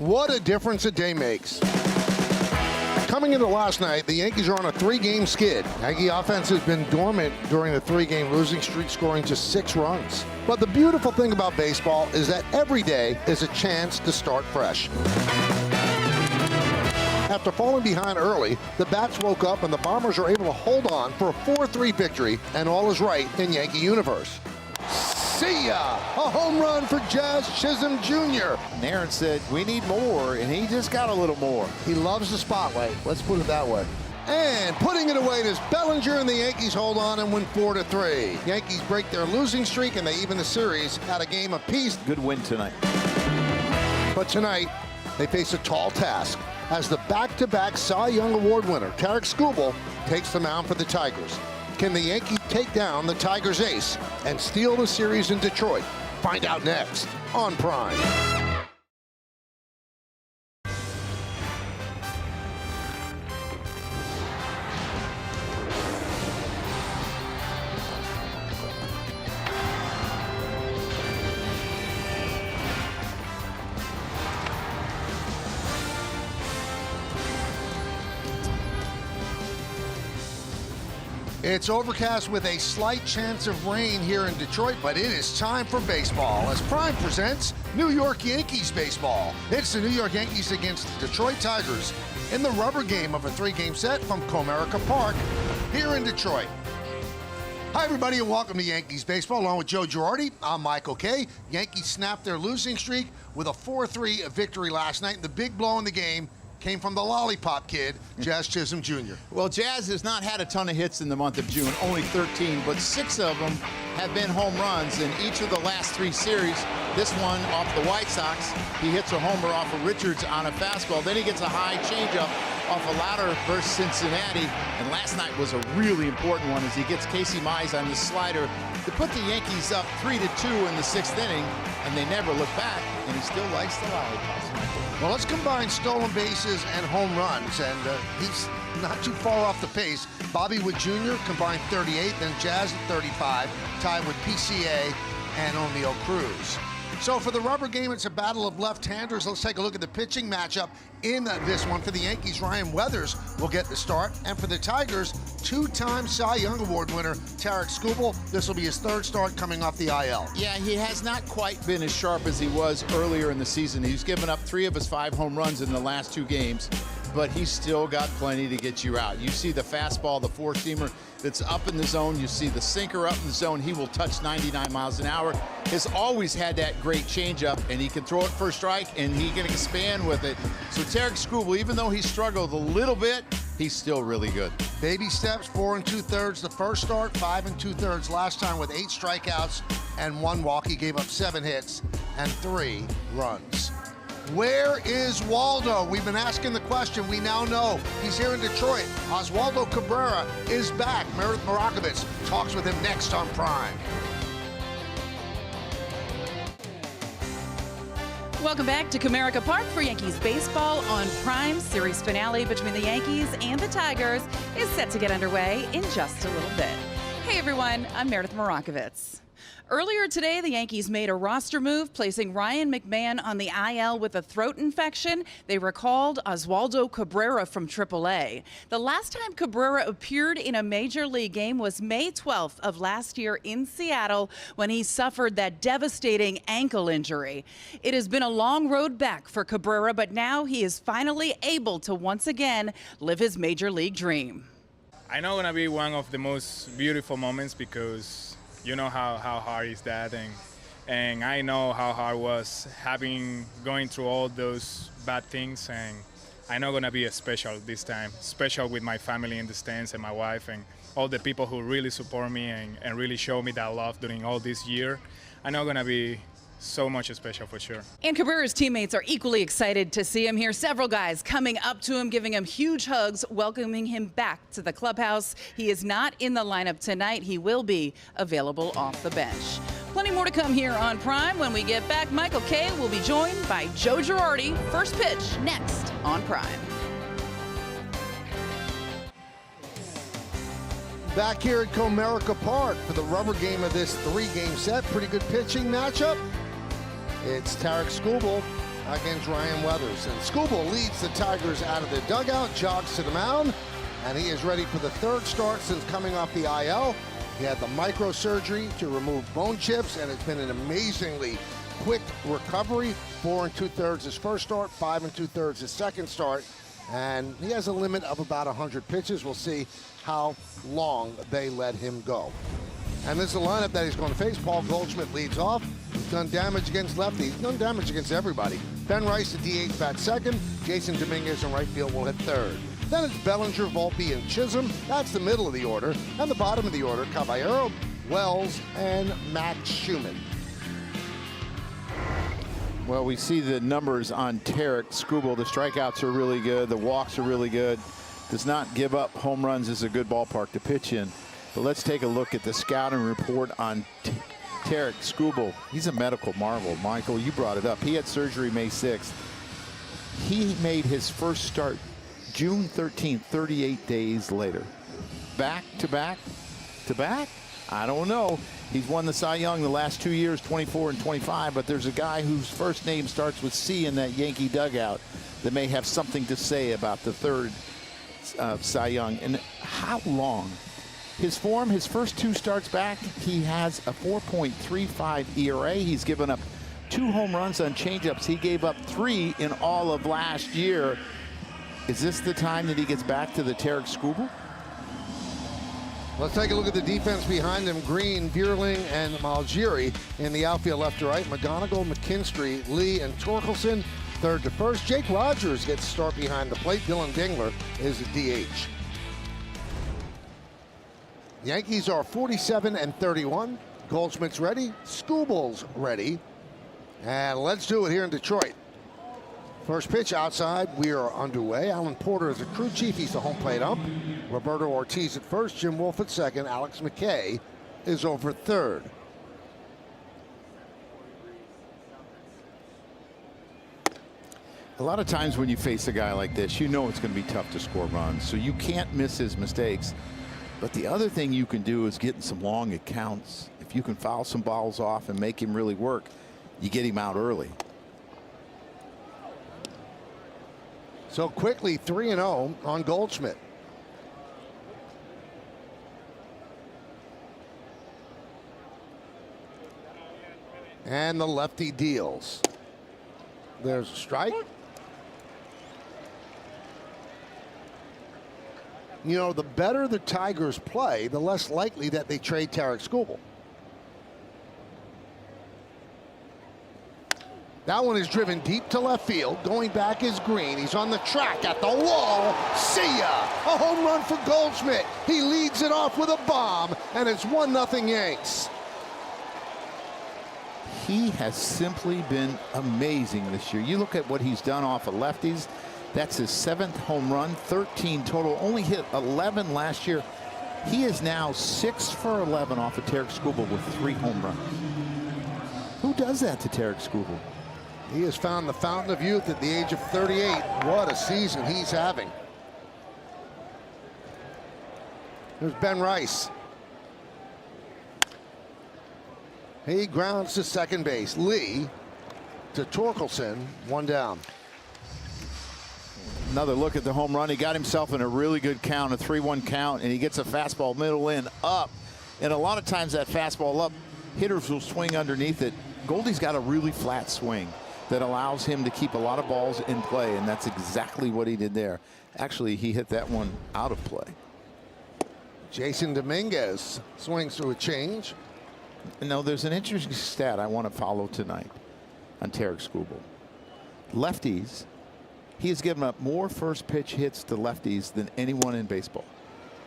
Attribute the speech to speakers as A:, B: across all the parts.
A: What a difference a day makes. Coming into last night, the Yankees are on a 3-game skid. Yankee offense has been dormant during the 3-game losing streak, scoring just 6 runs. But the beautiful thing about baseball is that every day is a chance to start fresh. After falling behind early, the bats woke up and the Bombers are able to hold on for a 4-3 victory, and all is right in Yankee universe. See ya! A home run for Jazz Chisholm Jr.
B: Aaron said, we need more, and he just got a little more.
A: He loves the spotlight, let's put it that way. And putting it away is Bellinger, and the Yankees hold on and win 4-3. Yankees break their losing streak, and they even the series at a game apiece.
B: Good win tonight.
A: But tonight, they face a tall task as the back-to-back Cy Young Award winner, Tarik Skubal, takes the mound for the Tigers. Can the Yankees take down the Tigers ace and steal the series in Detroit? Find out next on Prime. It's overcast with a slight chance of rain here in Detroit, but it is time for baseball as Prime presents New York Yankees baseball. It's the New York Yankees against the Detroit Tigers in the rubber game of a 3-game set from Comerica Park here in Detroit. Hi, everybody, and welcome to Yankees baseball. Along with Joe Girardi, I'm Michael Kay. Yankees snapped their losing streak with a 4-3 victory last night. The big blow in the game came from the lollipop kid, Jazz Chisholm Jr.
B: Well, Jazz has not had a ton of hits in the month of June, only 13, but 6 of them have been home runs in each of the last 3 series. This one off the White Sox, he hits a homer off of Richards on a fastball. Then he gets a high changeup off a louder versus Cincinnati. And last night was a really important one as he gets Casey Mize on the slider to put the Yankees up 3-2 in the 6th inning, and they never look back, and he still likes the lollipops.
A: Well, let's combine stolen bases and home runs, and he's not too far off the pace. Bobby Wood Jr. combined 38, then Jazz at 35, tied with PCA and O'Neal Cruz. So for the rubber game, it's a battle of left-handers. Let's take a look at the pitching matchup in this one. For the Yankees, Ryan Weathers will get the start. And for the Tigers, 2-time Cy Young Award winner Tarik Skubal. This will be his 3rd start coming off the IL.
B: Yeah, he has not quite been as sharp as he was earlier in the season. He's given up 3 of his 5 home runs in the last 2 games, but he's still got plenty to get you out. You see the fastball, the 4-seamer that's up in the zone. You see the sinker up in the zone. He will touch 99 miles an hour. Has always had that great changeup, and he can throw it for a strike, and he can expand with it. So Tarik Skubal, even though he struggled a little bit, he's still really good.
A: Baby steps, 4 2/3 the first start, 5 2/3 last time with 8 strikeouts and 1 walk. He gave up 7 hits and 3 runs. Where is Waldo? We've been asking the question. We now know he's here in Detroit. Oswaldo Cabrera is back. Meredith Marakovitz talks with him next on Prime.
C: Welcome back to Comerica Park for Yankees baseball on Prime. Series finale between the Yankees and the Tigers is set to get underway in just a little bit. Hey everyone, I'm Meredith Marakovitz. Earlier today, the Yankees made a roster move, placing Ryan McMahon on the IL with a throat infection. They recalled Oswaldo Cabrera from AAA. The last time Cabrera appeared in a major league game was May 12th of last year in Seattle when he suffered that devastating ankle injury. It has been a long road back for Cabrera, but now he is finally able to once again live his major league dream.
D: I know it's gonna be one of the most beautiful moments because you know how hard is that, and I know how hard it was going through all those bad things, and I know gonna be a special this time, special with my family in the stands and my wife and all the people who really support me and really show me that love during all this year. I know gonna be so much special for sure.
C: And Cabrera's teammates are equally excited to see him here. Several guys coming up to him, giving him huge hugs, welcoming him back to the clubhouse. He is not in the lineup tonight. He will be available off the bench. Plenty more to come here on Prime. When we get back, Michael Kay will be joined by Joe Girardi. First pitch next on Prime.
A: Back here at Comerica Park for the rubber game of this 3-game set. Pretty good pitching matchup. It's Tarik Skubal against Ryan Weathers. And Skubal leads the Tigers out of their dugout, jogs to the mound, and he is ready for the third start since coming off the IL. He had the microsurgery to remove bone chips, and it's been an amazingly quick recovery. 4 2/3 his first start, 5 2/3 his second start, and he has a limit of about 100 pitches. We'll see how long they let him go. And this is the lineup that he's going to face. Paul Goldschmidt leads off. He's done damage against lefties. He's done damage against everybody. Ben Rice, the DH, bats second. Jason Dominguez in right field will hit third. Then it's Bellinger, Volpe, and Chisholm. That's the middle of the order. And the bottom of the order, Caballero, Wells, and Max Schumann.
B: Well, we see the numbers on Tarik Skubal. The strikeouts are really good. The walks are really good. Does not give up home runs. Is a good ballpark to pitch in. But let's take a look at the scouting report on Tarik Skubal. He's a medical marvel. Michael, you brought it up. He had surgery May 6th. He made his first start June 13th, 38 days later. Back to back to back? I don't know. He's won the Cy Young the last 2 years, 24 and 25, but there's a guy whose first name starts with C in that Yankee dugout that may have something to say about the third Cy Young. And how long? His form, his first 2 starts back, he has a 4.35 ERA. He's given up 2 home runs on changeups. He gave up 3 in all of last year. Is this the time that he gets back to the Tarik Skubal?
A: Let's take a look at the defense behind him. Green, Vierling, and Malgiri in the outfield left to right. McGonigal, McKinstry, Lee, and Torkelson third to first. Jake Rogers gets to start behind the plate. Dylan Dingler is the DH. Yankees are 47 and 31. Goldschmidt's ready. Skubal's ready. And let's do it here in Detroit. First pitch outside. We are underway. Alan Porter is the crew chief. He's the home plate ump. Roberto Ortiz at first. Jim Wolf at second. Alex McKay is over third.
B: A lot of times when you face a guy like this, you know it's going to be tough to score runs, so you can't miss his mistakes. But the other thing you can do is get in some long accounts. If you can foul some balls off and make him really work, you get him out early.
A: So quickly 3-0 on Goldschmidt. And the lefty deals. There's a strike. You know, the better the Tigers play, the less likely that they trade Tarik Skubal. That one is driven deep to left field. Going back is Green. He's on the track at the wall. See ya! A home run for Goldschmidt. He leads it off with a bomb, and it's 1-0 Yanks.
B: He has simply been amazing this year. You look at what he's done off of lefties. That's his 7th home run, 13 total. Only hit 11 last year. He is now 6 for 11 off of Tarik Skubal with 3 home runs. Who does that to Tarik Skubal?
A: He has found the fountain of youth at the age of 38. What a season he's having. There's Ben Rice. He grounds to second base. Lee to Torkelson, 1 down.
B: Another look at the home run. He got himself in a really good count, a 3-1 count, and he gets a fastball middle in up. And a lot of times that fastball up, hitters will swing underneath it. Goldie's got a really flat swing that allows him to keep a lot of balls in play, and that's exactly what he did there. Actually, he hit that one out of play.
A: Jason Dominguez swings through a change.
B: Now, there's an interesting stat I want to follow tonight on Tarik Skubal. Lefties, he has given up more first pitch hits to lefties than anyone in baseball.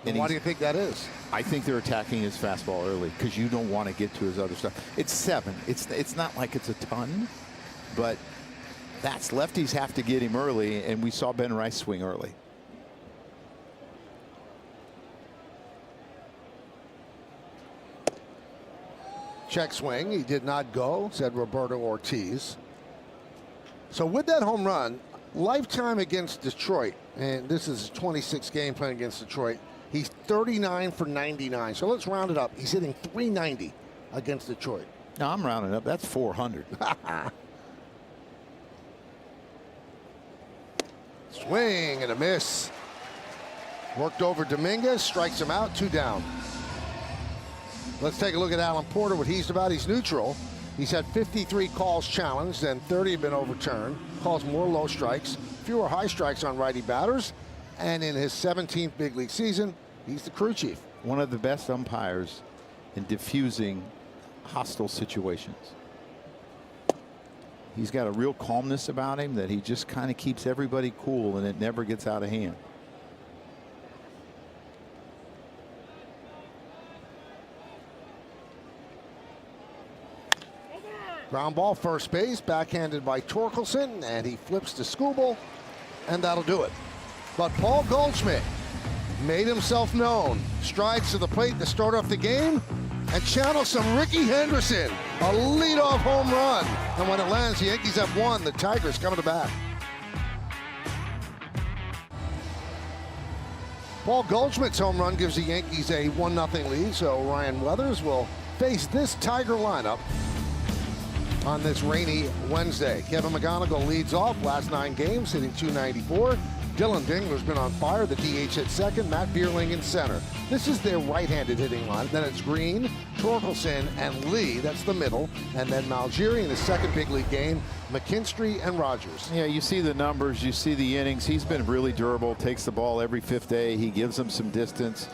A: And why do you think that is?
B: I think they're attacking his fastball early because you don't want to get to his other stuff. It's 7. It's not like it's a ton, but that's lefties have to get him early, and we saw Ben Rice swing early.
A: Check swing. He did not go, said Roberto Ortiz. So with that home run, lifetime against Detroit, and this is his 26th game playing against Detroit, he's 39 for 99. So let's round it up. He's hitting .390 against Detroit.
B: No, I'm rounding up. That's 400.
A: Swing and a miss. Worked over Dominguez, strikes him out, 2 down. Let's take a look at Alan Porter, what he's about. He's neutral. He's had 53 calls challenged and 30 have been overturned. Calls more low strikes, fewer high strikes on righty batters. And in his 17th big league season, he's the crew chief.
E: One of the best umpires in diffusing hostile situations. He's got a real calmness about him that he just kind of keeps everybody cool and it never gets out of hand.
A: Ground ball, first base, backhanded by Torkelson, and he flips to Skubal, and that'll do it. But Paul Goldschmidt made himself known. Strides to the plate to start off the game and channels some Ricky Henderson, a leadoff home run. And when it lands, the Yankees have won. The Tigers coming to bat. Paul Goldschmidt's home run gives the Yankees a 1-0 lead, so Ryan Weathers will face this Tiger lineup on this rainy Wednesday. Kevin McGonigal leads off, last 9 games, hitting .294. Dylan Dingler's been on fire. The DH at second, Matt Bierling in center. This is their right-handed hitting line. Then it's Green, Torkelson, and Lee. That's the middle. And then Malgeri in his second big league game, McKinstry and Rogers.
E: Yeah, you see the numbers, you see the innings. He's been really durable, takes the ball every 5th day. He gives them some distance,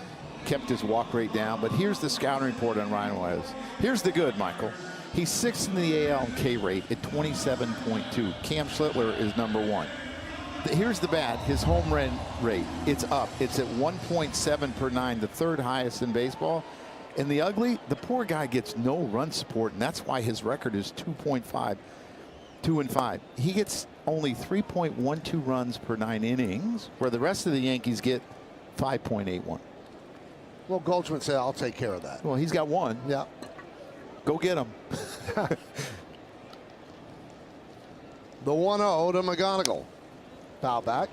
E: kept his walk rate down. But here's the scouting report on Ryan Weathers. Here's the good, Michael. He's 6th in the AL K rate at 27.2. Cam Schlittler is number 1. Here's the bad, his home run rate. It's up. It's at 1.7 per 9, the 3rd highest in baseball. And the ugly, the poor guy gets no run support, and that's why his record is 2.5, 2-5. He gets only 3.12 runs per 9 innings, where the rest of the Yankees get 5.81.
A: Well, Goldschmidt said, I'll take care of that.
E: Well, he's got 1.
A: Yeah.
E: Go get him.
A: The 1-0 to McGonigal. Foul back.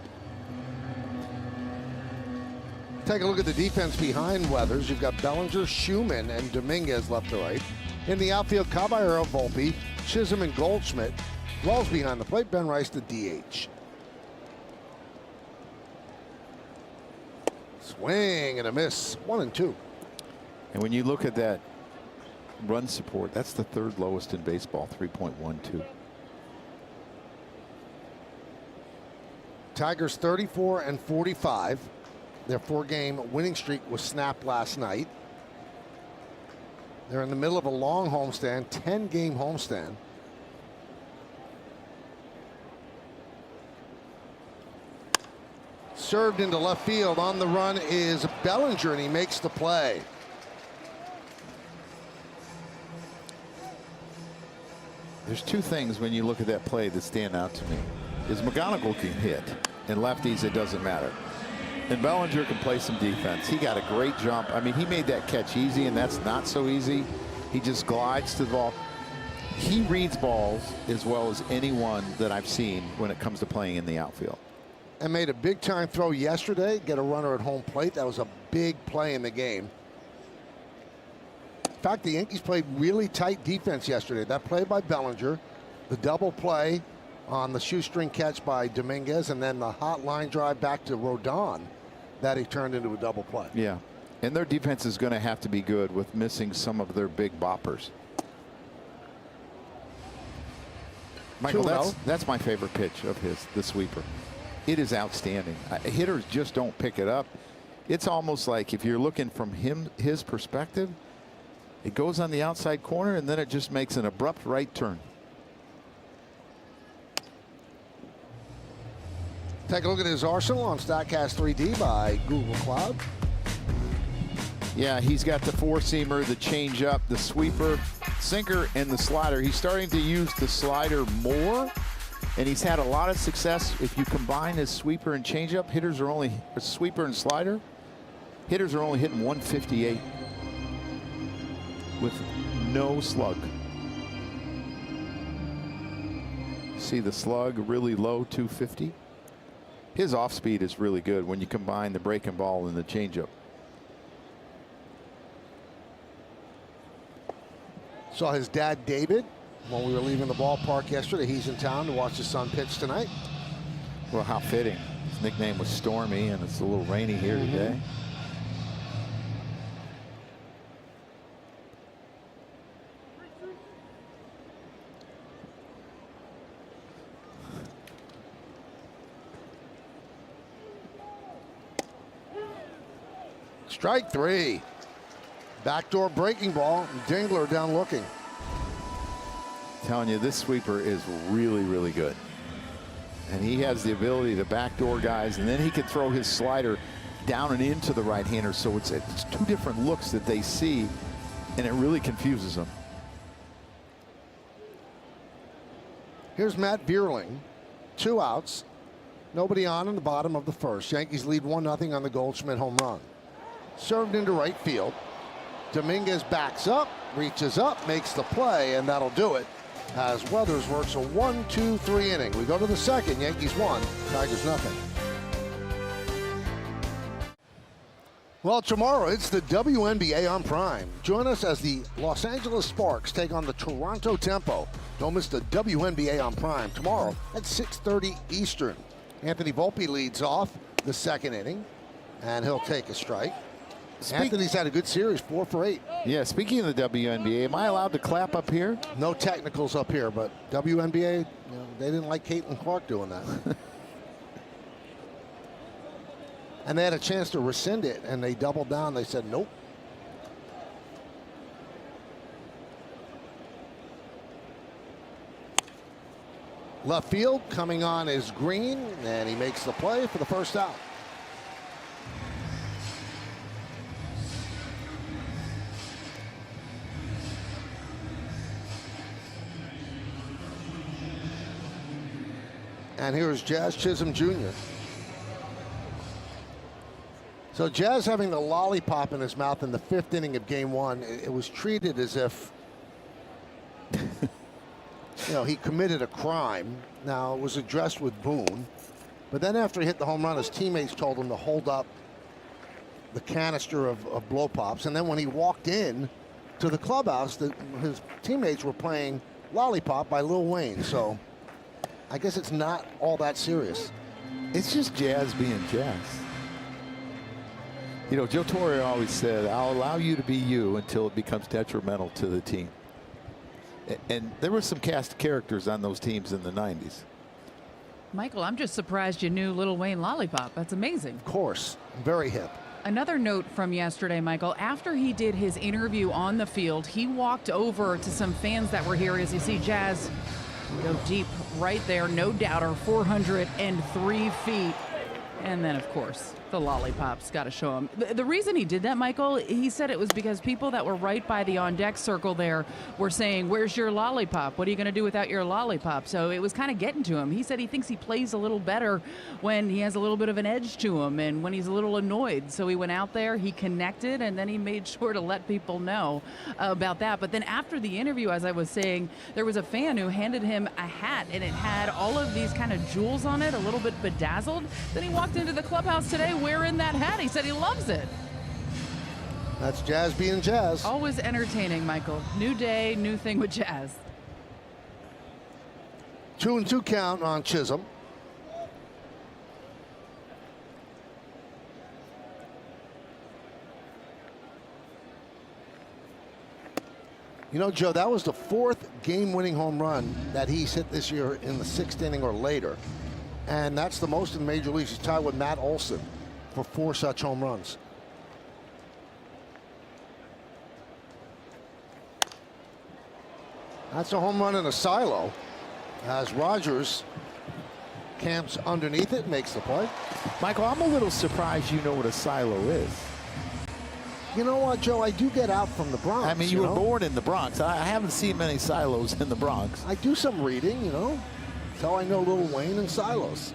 A: Take a look at the defense behind Weathers. You've got Bellinger, Schumann, and Dominguez left to right. In the outfield, Caballero, Volpe, Chisholm, and Goldschmidt. Wells behind the plate. Ben Rice, the DH. Swing and a miss. 1-2.
E: And when you look at that run support, that's the 3rd lowest in baseball, 3.12.
A: Tigers 34 and 45. Their 4-game winning streak was snapped last night. They're in the middle of a long homestand, 10-game homestand. Served into left field. On the run is Bellinger, and he makes the play.
E: There's 2 things when you look at that play that stand out to me. Is McGonigal can hit, and lefties it doesn't matter. And Bellinger can play some defense. He got a great jump. I mean, he made that catch easy, and that's not so easy. He just glides to the ball. He reads balls as well as anyone that I've seen when it comes to playing in the outfield.
A: And made a big-time throw yesterday, get a runner at home plate. That was a big play in the game. In fact, the Yankees played really tight defense yesterday. That play by Bellinger, the double play on the shoestring catch by Dominguez, and then the hot line drive back to Rodon that he turned into a double play.
E: Yeah, and their defense is going to have to be good with missing some of their big boppers. Michael, that's my favorite pitch of his, the sweeper. It is outstanding. Hitters just don't pick it up. It's almost like if you're looking from his perspective, it goes on the outside corner and then it just makes an abrupt right turn.
A: Take a look at his arsenal on StatCast 3D by Google Cloud.
E: Yeah, he's got the 4-seamer, the changeup, the sweeper, sinker, and the slider. He's starting to use the slider more, and he's had a lot of success. If you combine his sweeper and changeup, hitters are only sweeper and slider. Hitters are only hitting 158 with no slug. See the slug really low, 250. His off speed is really good when you combine the breaking ball and the changeup.
A: Saw his dad, David, when we were leaving the ballpark yesterday. He's in town to watch his son pitch tonight.
E: Well, how fitting. His nickname was Stormy, and it's a little rainy here today.
A: Strike 3. Backdoor breaking ball. Dingler down looking.
E: Telling you, this sweeper is really, really good. And he has the ability to backdoor guys, and then he can throw his slider down and into the right-hander. So it's two different looks that they see, and it really confuses them.
A: Here's Matt Bierling. 2 outs. Nobody on in the bottom of the first. Yankees lead 1-0 on the Goldschmidt home run. Served into right field. Dominguez backs up, reaches up, makes the play, and that'll do it as Weathers works a 1-2-3 inning. We go to the second. Yankees 1, Tigers nothing. Well, tomorrow it's the WNBA on Prime. Join us as the Los Angeles Sparks take on the Toronto Tempo. Don't miss the WNBA on Prime tomorrow at 6:30 Eastern. Anthony Volpe leads off the second inning, and he'll take a strike. Anthony's had a good series, 4 for 8.
E: Yeah, speaking of the WNBA, am I allowed to clap up here?
A: No technicals up here, but WNBA, they didn't like Caitlin Clark doing that. And they had a chance to rescind it, and they doubled down. They said, nope. Left field coming on is Green, and he makes the play for the first out. And here's Jazz Chisholm Jr. So Jazz having the lollipop in his mouth in the 5th inning of game 1, it was treated as if he committed a crime. Now, it was addressed with Boone. But then after he hit the home run, his teammates told him to hold up the canister of blow pops. And then when he walked in to the clubhouse, his teammates were playing Lollipop by Lil Wayne. So I guess it's not all that serious.
E: It's just Jazz being Jazz. Joe Torre always said, I'll allow you to be you until it becomes detrimental to the team. And there were some cast characters on those teams in the 90s.
C: Michael, I'm just surprised you knew Lil Wayne Lollipop. That's amazing.
A: Of course, very hip.
C: Another note from yesterday, Michael, after he did his interview on the field, he walked over to some fans that were here. As you see Jazz go deep right there, no doubter, 403 feet. And then, of course, the lollipops got to show him. The reason he did that, Michael, he said it was because people that were right by the on-deck circle there were saying, where's your lollipop? What are you going to do without your lollipop? So it was kind of getting to him. He said he thinks he plays a little better when he has a little bit of an edge to him and when he's a little annoyed. So he went out there, he connected, and then he made sure to let people know about that. But then after the interview, as I was saying, there was a fan who handed him a hat, and it had all of these kind of jewels on it, a little bit bedazzled. Then he walked into the clubhouse today wearing that hat. He said he loves it.
A: That's Jazz being Jazz.
C: Always entertaining, Michael. New day, new thing with Jazz.
A: 2-2 count on Chisholm. Joe, that was the 4th game-winning home run that he's hit this year in the 6th inning or later. And that's the most in the major leagues. He's tied with Matt Olson for 4 such home runs. That's a home run in a silo as Rogers camps underneath it, makes the play.
E: Michael, I'm a little surprised you know what a silo is.
A: You know what, Joe? I do get out from the Bronx.
E: I mean, you were born in the Bronx. I haven't seen many silos in the Bronx.
A: I do some reading, That's how I know Lil Wayne and silos.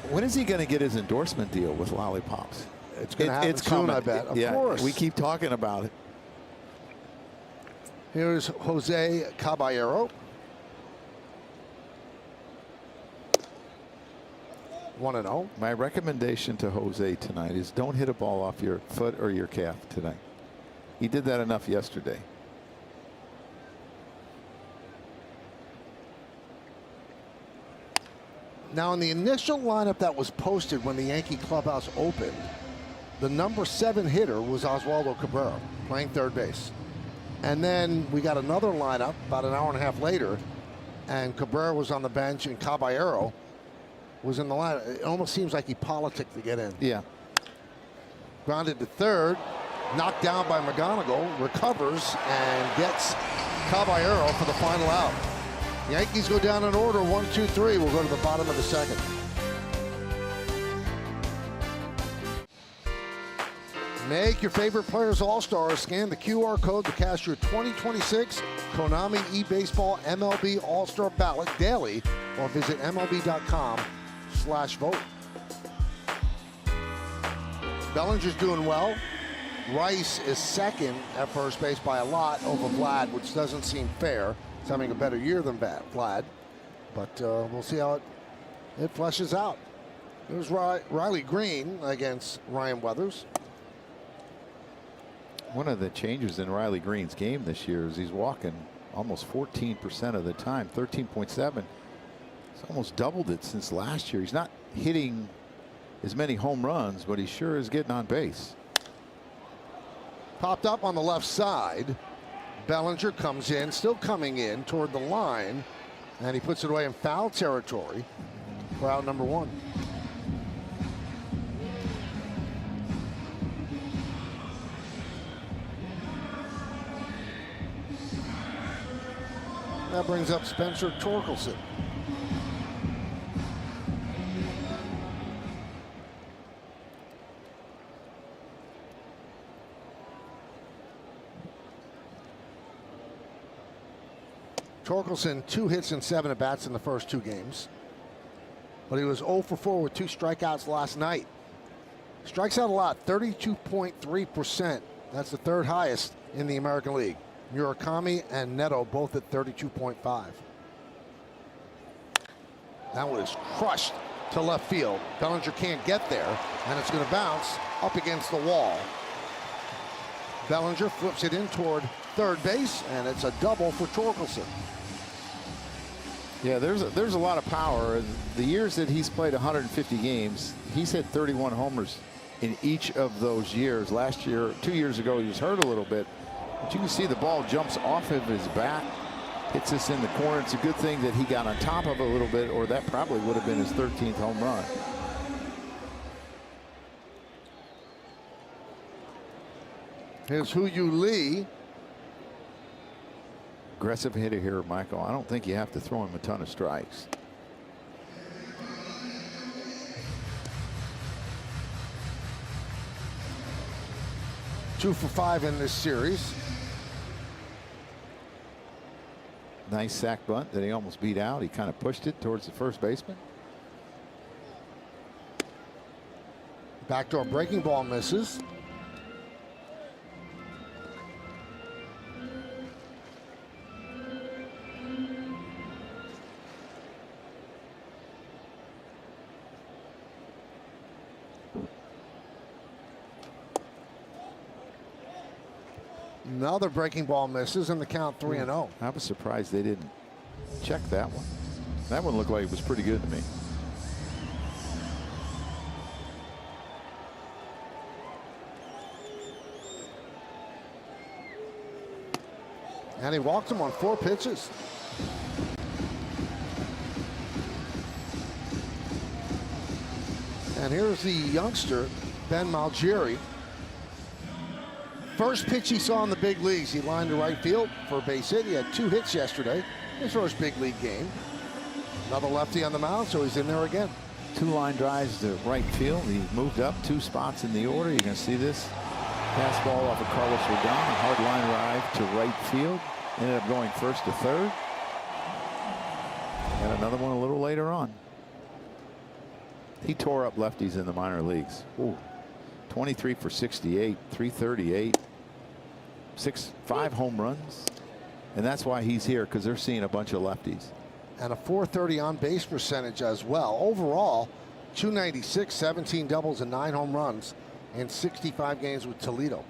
E: When is he going to get his endorsement deal with lollipops?
A: It's going to happen soon, I bet. Of course.
E: We keep talking about it.
A: Here's Jose Caballero. 1-0.
E: My recommendation to Jose tonight is don't hit a ball off your foot or your calf tonight. He did that enough yesterday.
A: Now, in the initial lineup that was posted when the Yankee clubhouse opened, the number 7 hitter was Oswaldo Cabrera, playing third base. And then we got another lineup about an hour and a half later, and Cabrera was on the bench, and Caballero was in the lineup. It almost seems like he politicked to get in.
E: Yeah.
A: Grounded to third, knocked down by McGonigal, recovers, and gets Caballero for the final out. Yankees go down in order, 1, 2, 3. We'll go to the bottom of the second. Make your favorite players all-stars. Scan the QR code to cast your 2026 Konami eBaseball MLB All-Star Ballot daily, or visit MLB.com/vote. Bellinger's doing well. Rice is second at first base by a lot over Vlad, which doesn't seem fair. He's having a better year than Vlad, but we'll see how it fleshes out. There's Riley Green against Ryan Weathers.
E: One of the changes in Riley Green's game this year is he's walking almost 14% of the time, 13.7. He's almost doubled it since last year. He's not hitting as many home runs, but he sure is getting on base.
A: Popped up on the left side. Bellinger comes in, still coming in toward the line, and he puts it away in foul territory for out number 1. That brings up Spencer Torkelson. Torkelson, 2 hits and 7 at-bats in the first 2 games. But he was 0 for 4 with 2 strikeouts last night. Strikes out a lot, 32.3%. That's the 3rd highest in the American League. Murakami and Neto both at 32.5. That was crushed to left field. Bellinger can't get there, and it's going to bounce up against the wall. Bellinger flips it in toward third base, and it's a double for Torkelson.
E: Yeah, there's a lot of power. The years that he's played 150 games, he's hit 31 homers in each of those years. Last year, 2 years ago, he was hurt a little bit. But you can see the ball jumps off of his bat, hits us in the corner. It's a good thing that he got on top of it a little bit, or that probably would have been his 13th home run.
A: Here's Hu-Yu Lee.
E: Aggressive hitter here, Michael. I don't think you have to throw him a ton of strikes.
A: Two for 5 in this series.
E: Nice sac bunt that he almost beat out. He kind of pushed it towards the first baseman.
A: Backdoor breaking ball misses. Another breaking ball misses, and the count 3-0.
E: I was surprised they didn't check that one. That one looked like it was pretty good to me.
A: And he walked him on 4 pitches. And here's the youngster, Ben Malgieri. First pitch he saw in the big leagues, he lined to right field for a base hit. He had 2 hits yesterday, his first big league game. Another lefty on the mound, so he's in there again.
E: 2 line drives to right field. He moved up 2 spots in the order. You can see this pass ball off of Carlos Rodon, a hard line drive to right field. Ended up going first to third. And another one a little later on. He tore up lefties in the minor leagues. Ooh. 23 for 68, 338, 5 home runs. And that's why he's here, because they're seeing a bunch of lefties.
A: And a .430 on base percentage as well. Overall, 296, 17 doubles and 9 home runs in 65 games with Toledo.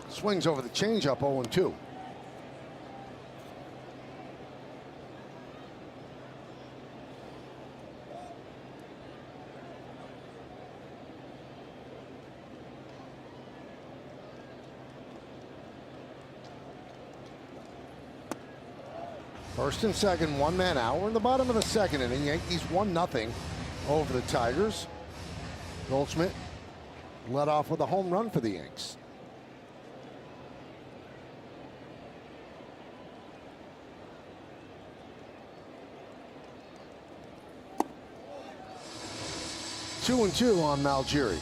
A: Swings over the changeup, 0-2. First and second, one man out. We're in the bottom of the second inning. Yankees 1-0 over the Tigers. Goldschmidt led off with a home run for the Yanks. Two and two on Malgiri.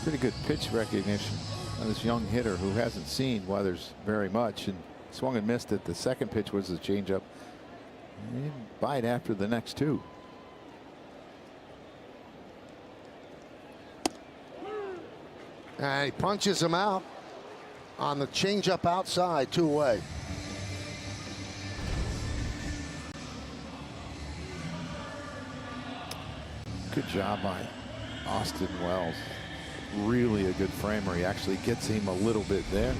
E: Pretty good pitch recognition on this young hitter who hasn't seen Weathers very much, and swung and missed it. The second pitch was a changeup. He didn't bite after the next two.
A: And he punches him out on the changeup outside, 2 away.
E: Good job by Austin Wells. Really a good framer. He actually gets him a little bit there.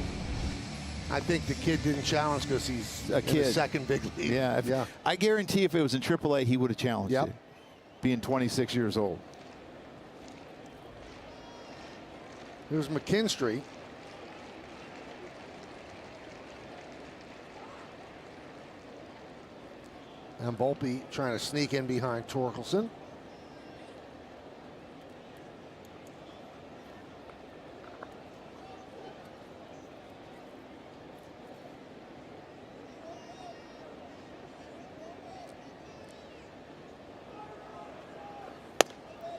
A: I think the kid didn't challenge because he's a kid. Second big league.
E: Yeah, I guarantee if it was in AAA, he would have challenged it, being 26 years old.
A: Here's McKinstry. And Volpe trying to sneak in behind Torkelson.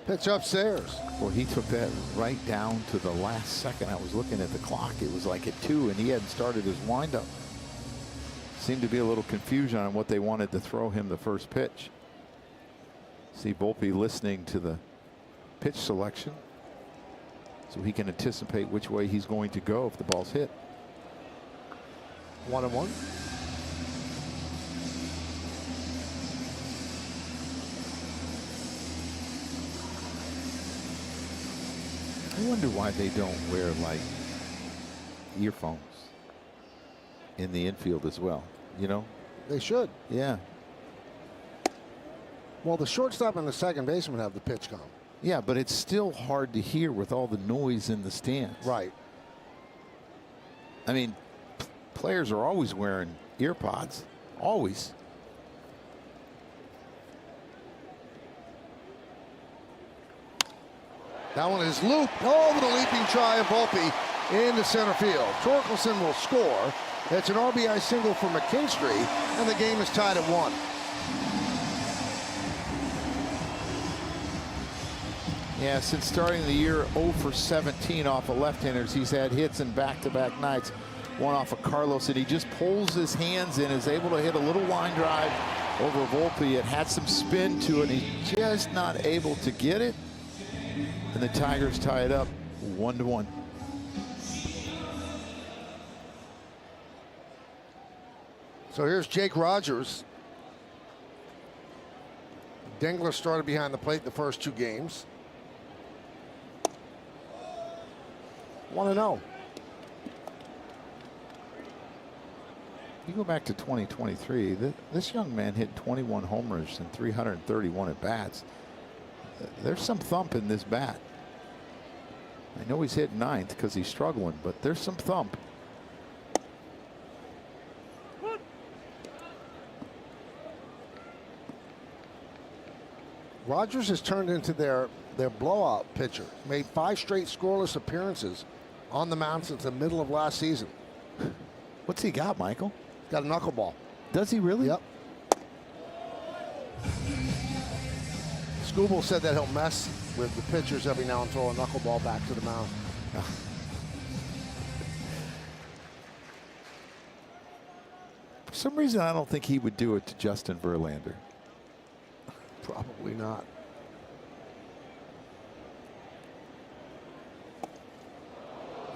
A: Pitch upstairs.
E: Well, he took that right down to the last second. I was looking at the clock. It was like at 2, and he hadn't started his windup. Seemed to be a little confusion on what they wanted to throw him the first pitch. See Volpe listening to the pitch selection so he can anticipate which way he's going to go if the ball's hit.
A: 1-1.
E: I wonder why they don't wear like earphones in the infield as well. You know,
A: they should.
E: Yeah.
A: Well, the shortstop and the second baseman have the pitch com.
E: Yeah, but it's still hard to hear with all the noise in the stands.
A: Right.
E: I mean, players are always wearing ear pods. Always.
A: That one is looped over the leaping try of Volpe into center field. Torkelson will score. It's an RBI single for McKinstry, and the game is tied at 1.
E: Yeah, since starting the year 0 for 17 off of left-handers, he's had hits in back-to-back nights. One off of Carlos, and he just pulls his hands in, is able to hit a little line drive over Volpe. It had some spin to it. He's just not able to get it. And the Tigers tie it up 1-1.
A: So here's Jake Rogers. Dengler started behind the plate the first 2 games. 1-0.
E: You go back to 2023, this young man hit 21 homers and 331 at bats. There's some thump in this bat. I know he's hit 9th because he's struggling, but there's some thump.
A: Rogers has turned into their blowout pitcher. Made 5 straight scoreless appearances on the mound since the middle of last season.
E: What's he got, Michael?
A: Got a knuckleball.
E: Does he really?
A: Yep. Skubal said that he'll mess with the pitchers every now and throw a knuckleball back to the mound.
E: For some reason, I don't think he would do it to Justin Verlander.
A: Probably not.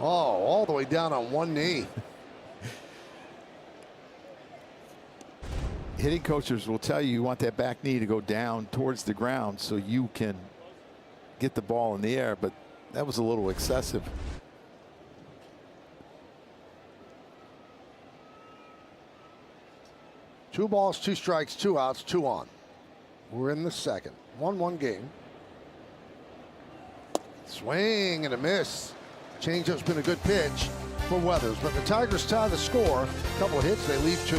A: Oh, all the way down on one knee.
E: Hitting coaches will tell you want that back knee to go down towards the ground so you can get the ball in the air, but that was a little excessive.
A: Two balls, 2 strikes, 2 outs, 2 on. We're in the second. 1-1 game. Swing and a miss. Changeup's been a good pitch for Weathers, but the Tigers tie the score. A couple of hits, they leave 2.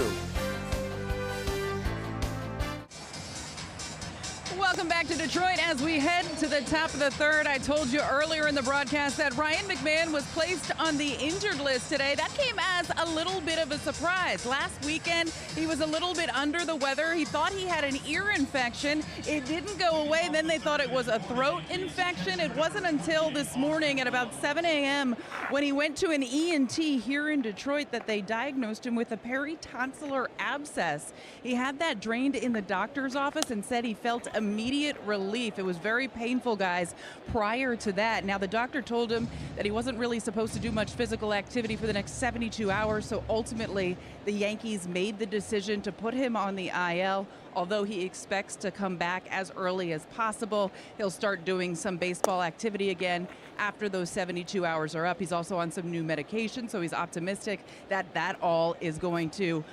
C: Welcome back to Detroit as we head to the top of the third. I told you earlier in the broadcast that Ryan McMahon was placed on the injured list today. That came as a little bit of a surprise. Last weekend, he was a little bit under the weather. He thought he had an ear infection. It didn't go away. Then they thought it was a throat infection. It wasn't until this morning at about 7 a.m. when he went to an ENT here in Detroit that they diagnosed him with a peritonsillar abscess. He had that drained in the doctor's office and said he felt immediate relief. It was very painful, guys, prior to that. Now, the doctor told him that he wasn't really supposed to do much physical activity for the next 72 hours, so ultimately the Yankees made the decision to put him on the IL. Although he expects to come back as early as possible, he'll start doing some baseball activity again after those 72 hours are up. He's also on some new medication, so he's optimistic that that all is going to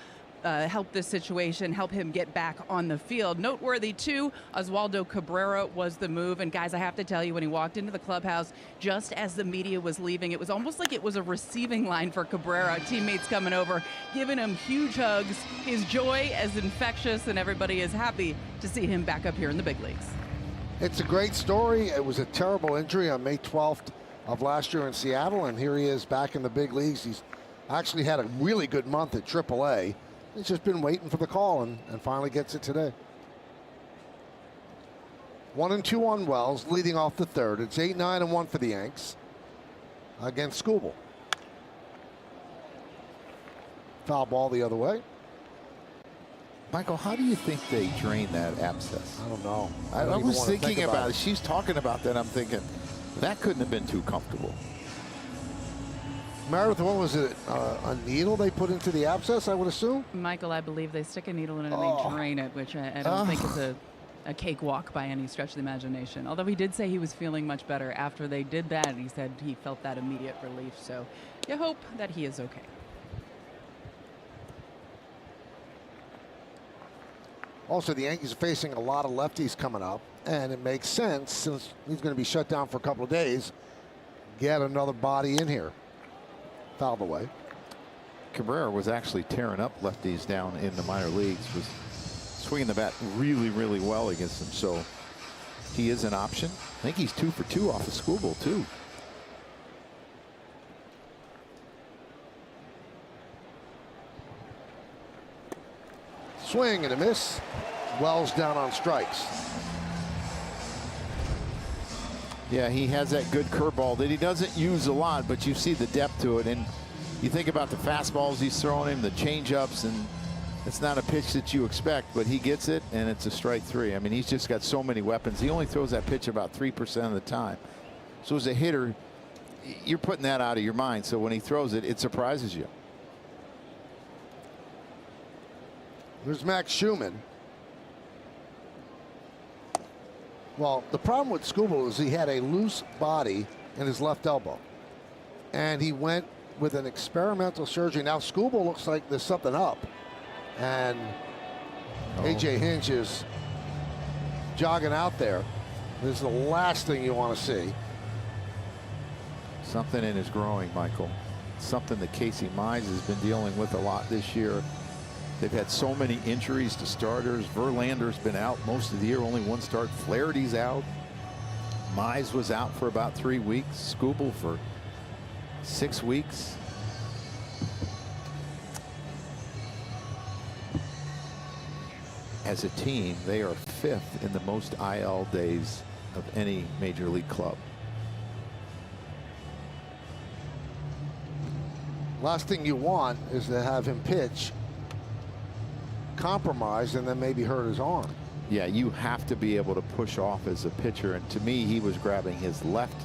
C: help this situation, help him get back on the field. Noteworthy, too, Oswaldo Cabrera was the move. And, guys, I have to tell you, when he walked into the clubhouse, just as the media was leaving, it was almost like it was a receiving line for Cabrera. Teammates coming over, giving him huge hugs. His joy is infectious, and everybody is happy to see him back up here in the big leagues.
A: It's a great story. It was a terrible injury on May 12th of last year in Seattle, and here he is back in the big leagues. He's actually had a really good month at AAA. He's just been waiting for the call and finally gets it today. 1-2 on Wells, leading off the third. It's 8-9-1 for the Yanks against Skubal. Foul ball the other way.
E: Michael, how do you think they drain that abscess?
A: I don't know.
E: I was thinking about it. She's talking about that. I'm thinking that couldn't have been too comfortable.
A: Meredith, what was it? A needle they put into the abscess, I would assume?
C: Michael, I believe they stick a needle in it and they drain it, which I don't think is a cakewalk by any stretch of the imagination. Although he did say he was feeling much better after they did that, and he said he felt that immediate relief. So you hope that he is okay.
A: Also, the Yankees are facing a lot of lefties coming up, and it makes sense since he's going to be shut down for a couple of days. Get another body in here. Fouled away.
E: Cabrera was actually tearing up lefties down in the minor leagues, was swinging the bat really, really well against them. So he is an option. I think he's 2 for 2 off of Skubal, too.
A: Swing and a miss. Wells down on strikes.
E: Yeah, he has that good curveball that he doesn't use a lot, but you see the depth to it. And you think about the fastballs he's throwing him, the changeups, and it's not a pitch that you expect, but he gets it, and it's a strike 3. I mean, he's just got so many weapons. He only throws that pitch about 3% of the time. So as a hitter, you're putting that out of your mind. So when he throws it, it surprises you.
A: There's Max Schumann. Well, the problem with Skubal is he had a loose body in his left elbow. And he went with an experimental surgery. Now Skubal looks like there's something up. And A.J. Hinch is jogging out there. This is the last thing you want to see.
E: Something in his growing, Michael. Something that Casey Mize has been dealing with a lot this year. They've had so many injuries to starters. Verlander's been out most of the year, only one start. Flaherty's out. Mize was out for about 3 weeks. Skubal for 6 weeks. As a team, they are 5th in the most IL days of any major league club.
A: Last thing you want is to have him pitch compromised and then maybe hurt his arm.
E: Yeah, you have to be able to push off as a pitcher, and to me he was grabbing his left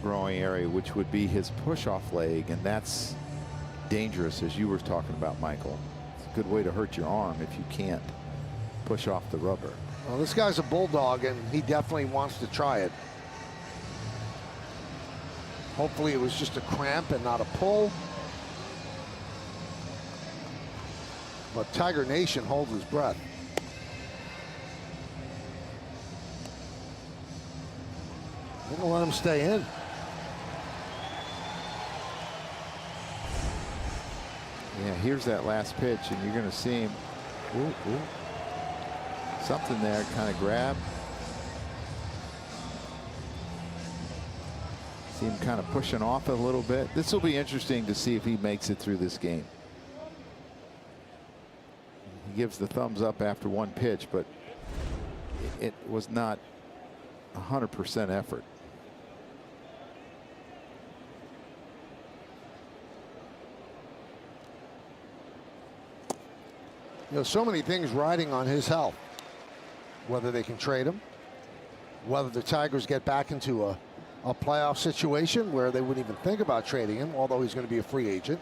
E: growing area, which would be his push-off leg, and that's dangerous, as you were talking about, Michael. It's a good way to hurt your arm if you can't push off the rubber.
A: Well, this guy's a bulldog, and he definitely wants to try it. Hopefully it was just a cramp and not a pull. But Tiger Nation holds his breath. They're going to let him stay in.
E: Yeah, here's that last pitch, and you're going to see him. Ooh, ooh. Something there, kind of grab. See him kind of pushing off a little bit. This will be interesting to see if he makes it through this game. He gives the thumbs up after one pitch, but it was not 100% effort.
A: You know, so many things riding on his health. Whether they can trade him, whether the Tigers get back into a playoff situation where they wouldn't even think about trading him, although he's going to be a free agent.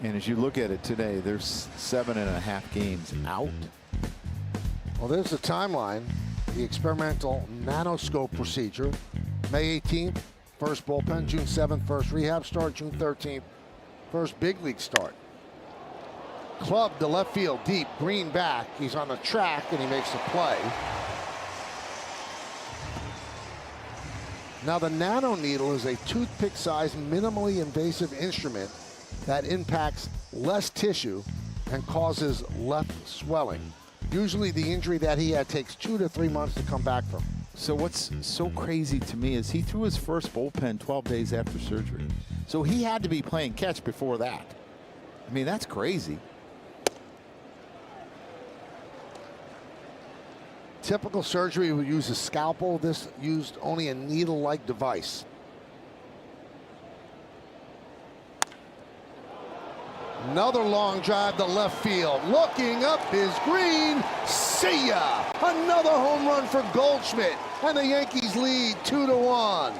E: And as you look at it today, there's 7.5 games out.
A: Well, there's the timeline. The experimental nanoscope procedure. May 18th, first bullpen. June 7th, first rehab start. June 13th, first big league start. Club to left field deep, Green back. He's on the track and he makes a play. Now the nano needle is a toothpick-sized, minimally invasive instrument that impacts less tissue and causes less swelling. Usually the injury that he had takes 2 to 3 months to come back from.
E: So what's so crazy to me is he threw his first bullpen 12 days after surgery. So he had to be playing catch before that. I mean, that's crazy.
A: Typical surgery would use a scalpel. This used only a needle-like device. Another long drive to left field. Looking up is Green. See ya! Another home run for Goldschmidt. And the Yankees lead 2-1.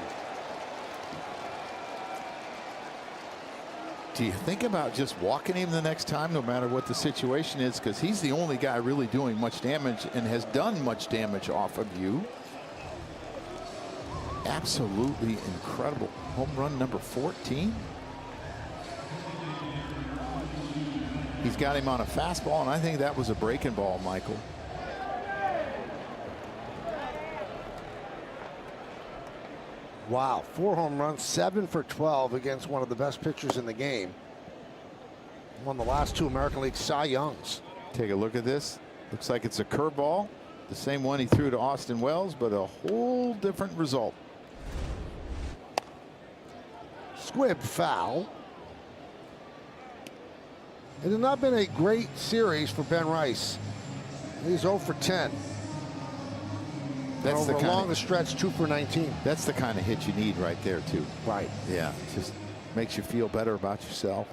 E: Do you think about just walking him the next time, no matter what the situation is? Because he's the only guy really doing much damage and has done much damage off of you. Absolutely incredible. Home run number 14. He's got him on a fastball, and I think that was a breaking ball, Michael.
A: Wow, 4 home runs, 7 for 12 against one of the best pitchers in the game. Won the last 2 American League Cy Youngs.
E: Take a look at this. Looks like it's a curveball. The same one he threw to Austin Wells, but a whole different result.
A: Squib foul. It has not been a great series for Ben Rice. He's 0 for 10.
E: That's
A: over
E: the
A: a longer stretch, 2 for 19.
E: That's the kind of hit you need right there, too.
A: Right.
E: Yeah, it just makes you feel better about yourself.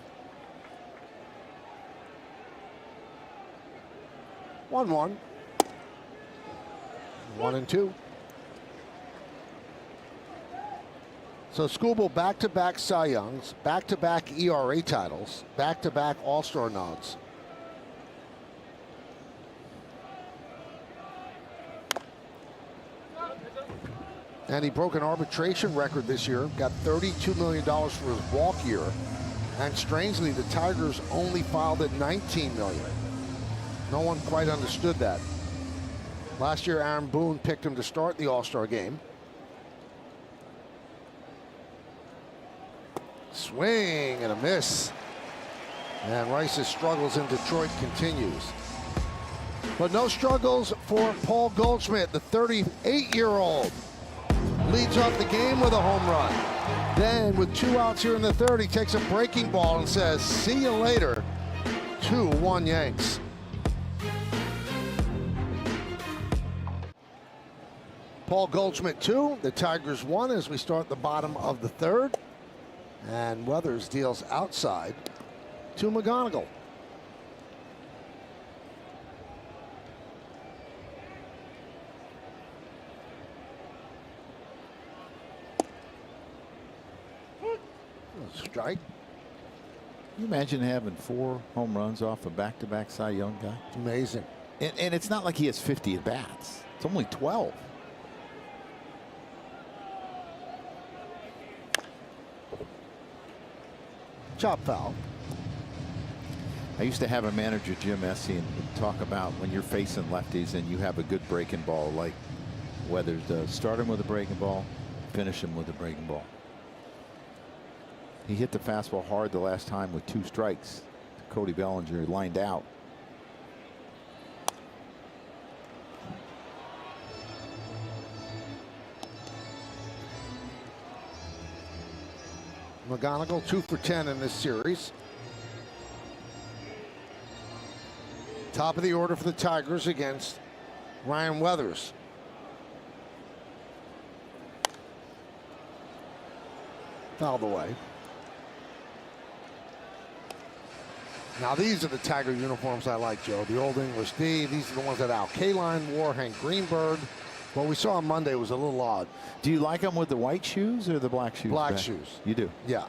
A: 1-1. 1-2. So Skubal back-to-back Cy Youngs, back-to-back ERA titles, back-to-back All-Star nods. And he broke an arbitration record this year, got $32 million for his walk year. And strangely, the Tigers only filed at $19 million. No one quite understood that. Last year, Aaron Boone picked him to start the All-Star game. Swing and a miss. And Rice's struggles in Detroit continues. But no struggles for Paul Goldschmidt, the 38-year-old. Leads off the game with a home run. Then with 2 outs here in the third, he takes a breaking ball and says, see you later. 2-1 Yanks. Paul Goldschmidt 2, the Tigers 1 as we start the bottom of the third. And Weathers deals outside to McGonigal. Strike.
E: Can you imagine having 4 home runs off a back-to-back Cy Young guy?
A: It's amazing.
E: And it's not like he has 50 at-bats. It's only 12.
A: Chop foul.
E: I used to have a manager, Jim Essien, talk about when you're facing lefties and you have a good breaking ball like Weathers does. Start him with a breaking ball, finish him with a breaking ball. He hit the fastball hard the last time with 2 strikes. Cody Bellinger lined out.
A: McGonigal 2 for 10 in this series. Top of the order for the Tigers against Ryan Weathers. Fouled away. Now these are the Tiger uniforms I like, Joe. The Old English D. These are the ones that Al Kaline wore, Hank Greenberg. What we saw on Monday was a little odd.
E: Do you like them with the white shoes or the black shoes?
A: Black shoes.
E: You do?
A: Yeah.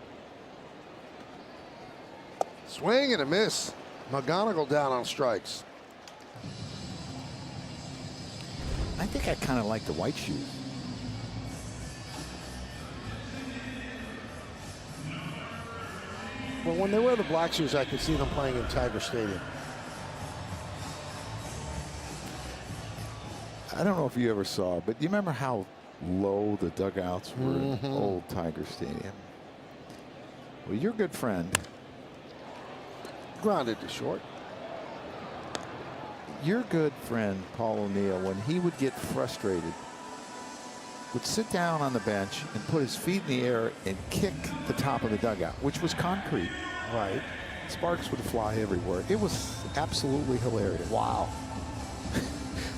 A: Swing and a miss. McGonigal down on strikes.
E: I think I kind of like the white shoes.
A: Well, when they wear the black shoes, I could see them playing in Tiger Stadium.
E: I don't know if you ever saw, but you remember how low the dugouts were at old Tiger Stadium? Well, your good friend.
A: Grounded to short.
E: Your good friend, Paul O'Neill, when he would get frustrated, would sit down on the bench and put his feet in the air and kick the top of the dugout, which was concrete.
A: Right.
E: Sparks would fly everywhere. It was absolutely hilarious.
A: Wow.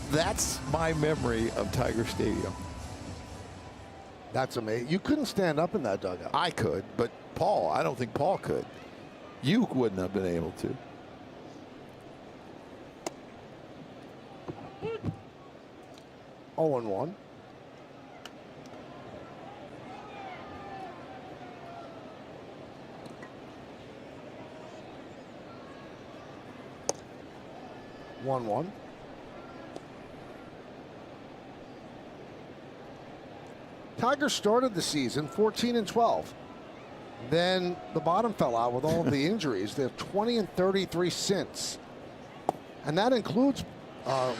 E: That's my memory of Tiger Stadium.
A: That's amazing. You couldn't stand up in that dugout.
E: I could, but Paul, I don't think Paul could. You wouldn't have been able to.
A: Oh and 1. One. Tigers started the season 14-12. Then the bottom fell out with all of the injuries. They're 20-33 since. And that includes,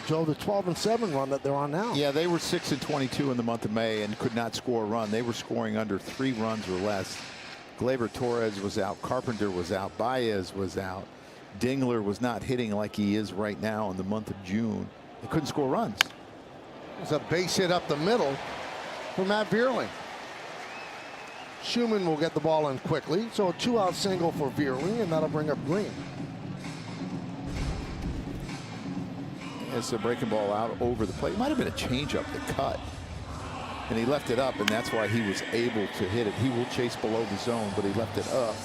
A: Joe, the 12-7 run that they're on now.
E: Yeah, they were 6-22 in the month of May and could not score a run. They were scoring under 3 runs or less. Gleyber Torres was out. Carpenter was out. Baez was out. Dingler was not hitting like he is right now in the month of June. They couldn't score runs.
A: There's a base hit up the middle for Matt Vierling. Schumann will get the ball in quickly. So a 2-out single for Vierling, and that'll bring up Green.
E: It's a breaking ball out over the plate. It might have been a changeup that cut. And he left it up, and that's why he was able to hit it. He will chase below the zone, but he left it up.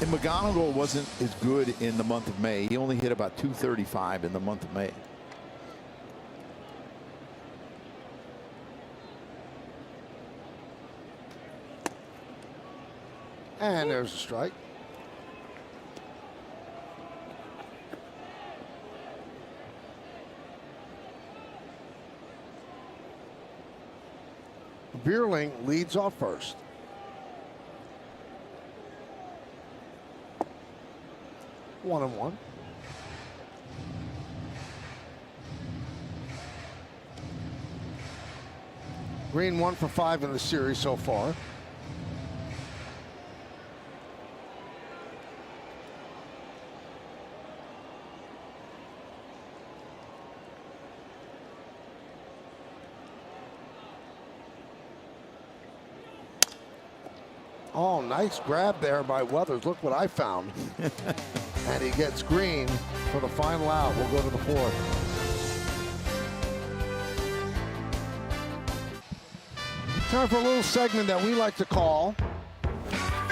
E: And McGonigal wasn't as good in the month of May. He only hit about .235 in the month of May.
A: And there's a strike. Vierling leads off first. One and one. Green 1 for 5 in the series so far. Oh, nice grab there by Weathers. Look what I found. And he gets Green for the final out. We'll go to the 4th. Time for a little segment that we like to call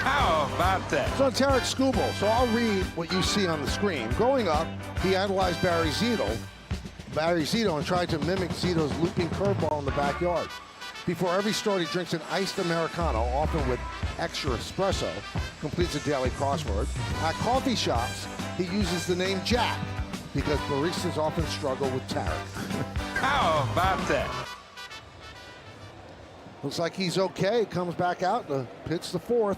F: How about that?
A: It's on Tarek Skubal. So I'll read what you see on the screen. Growing up, he idolized Barry Zito, and tried to mimic Zito's looping curveball in the backyard. Before every start, he drinks an iced Americano, often with extra espresso, completes a daily crossword. At coffee shops, he uses the name Jack because baristas often struggle with Tarek.
F: How about that?
A: Looks like he's okay. Comes back out to pitch the 4th.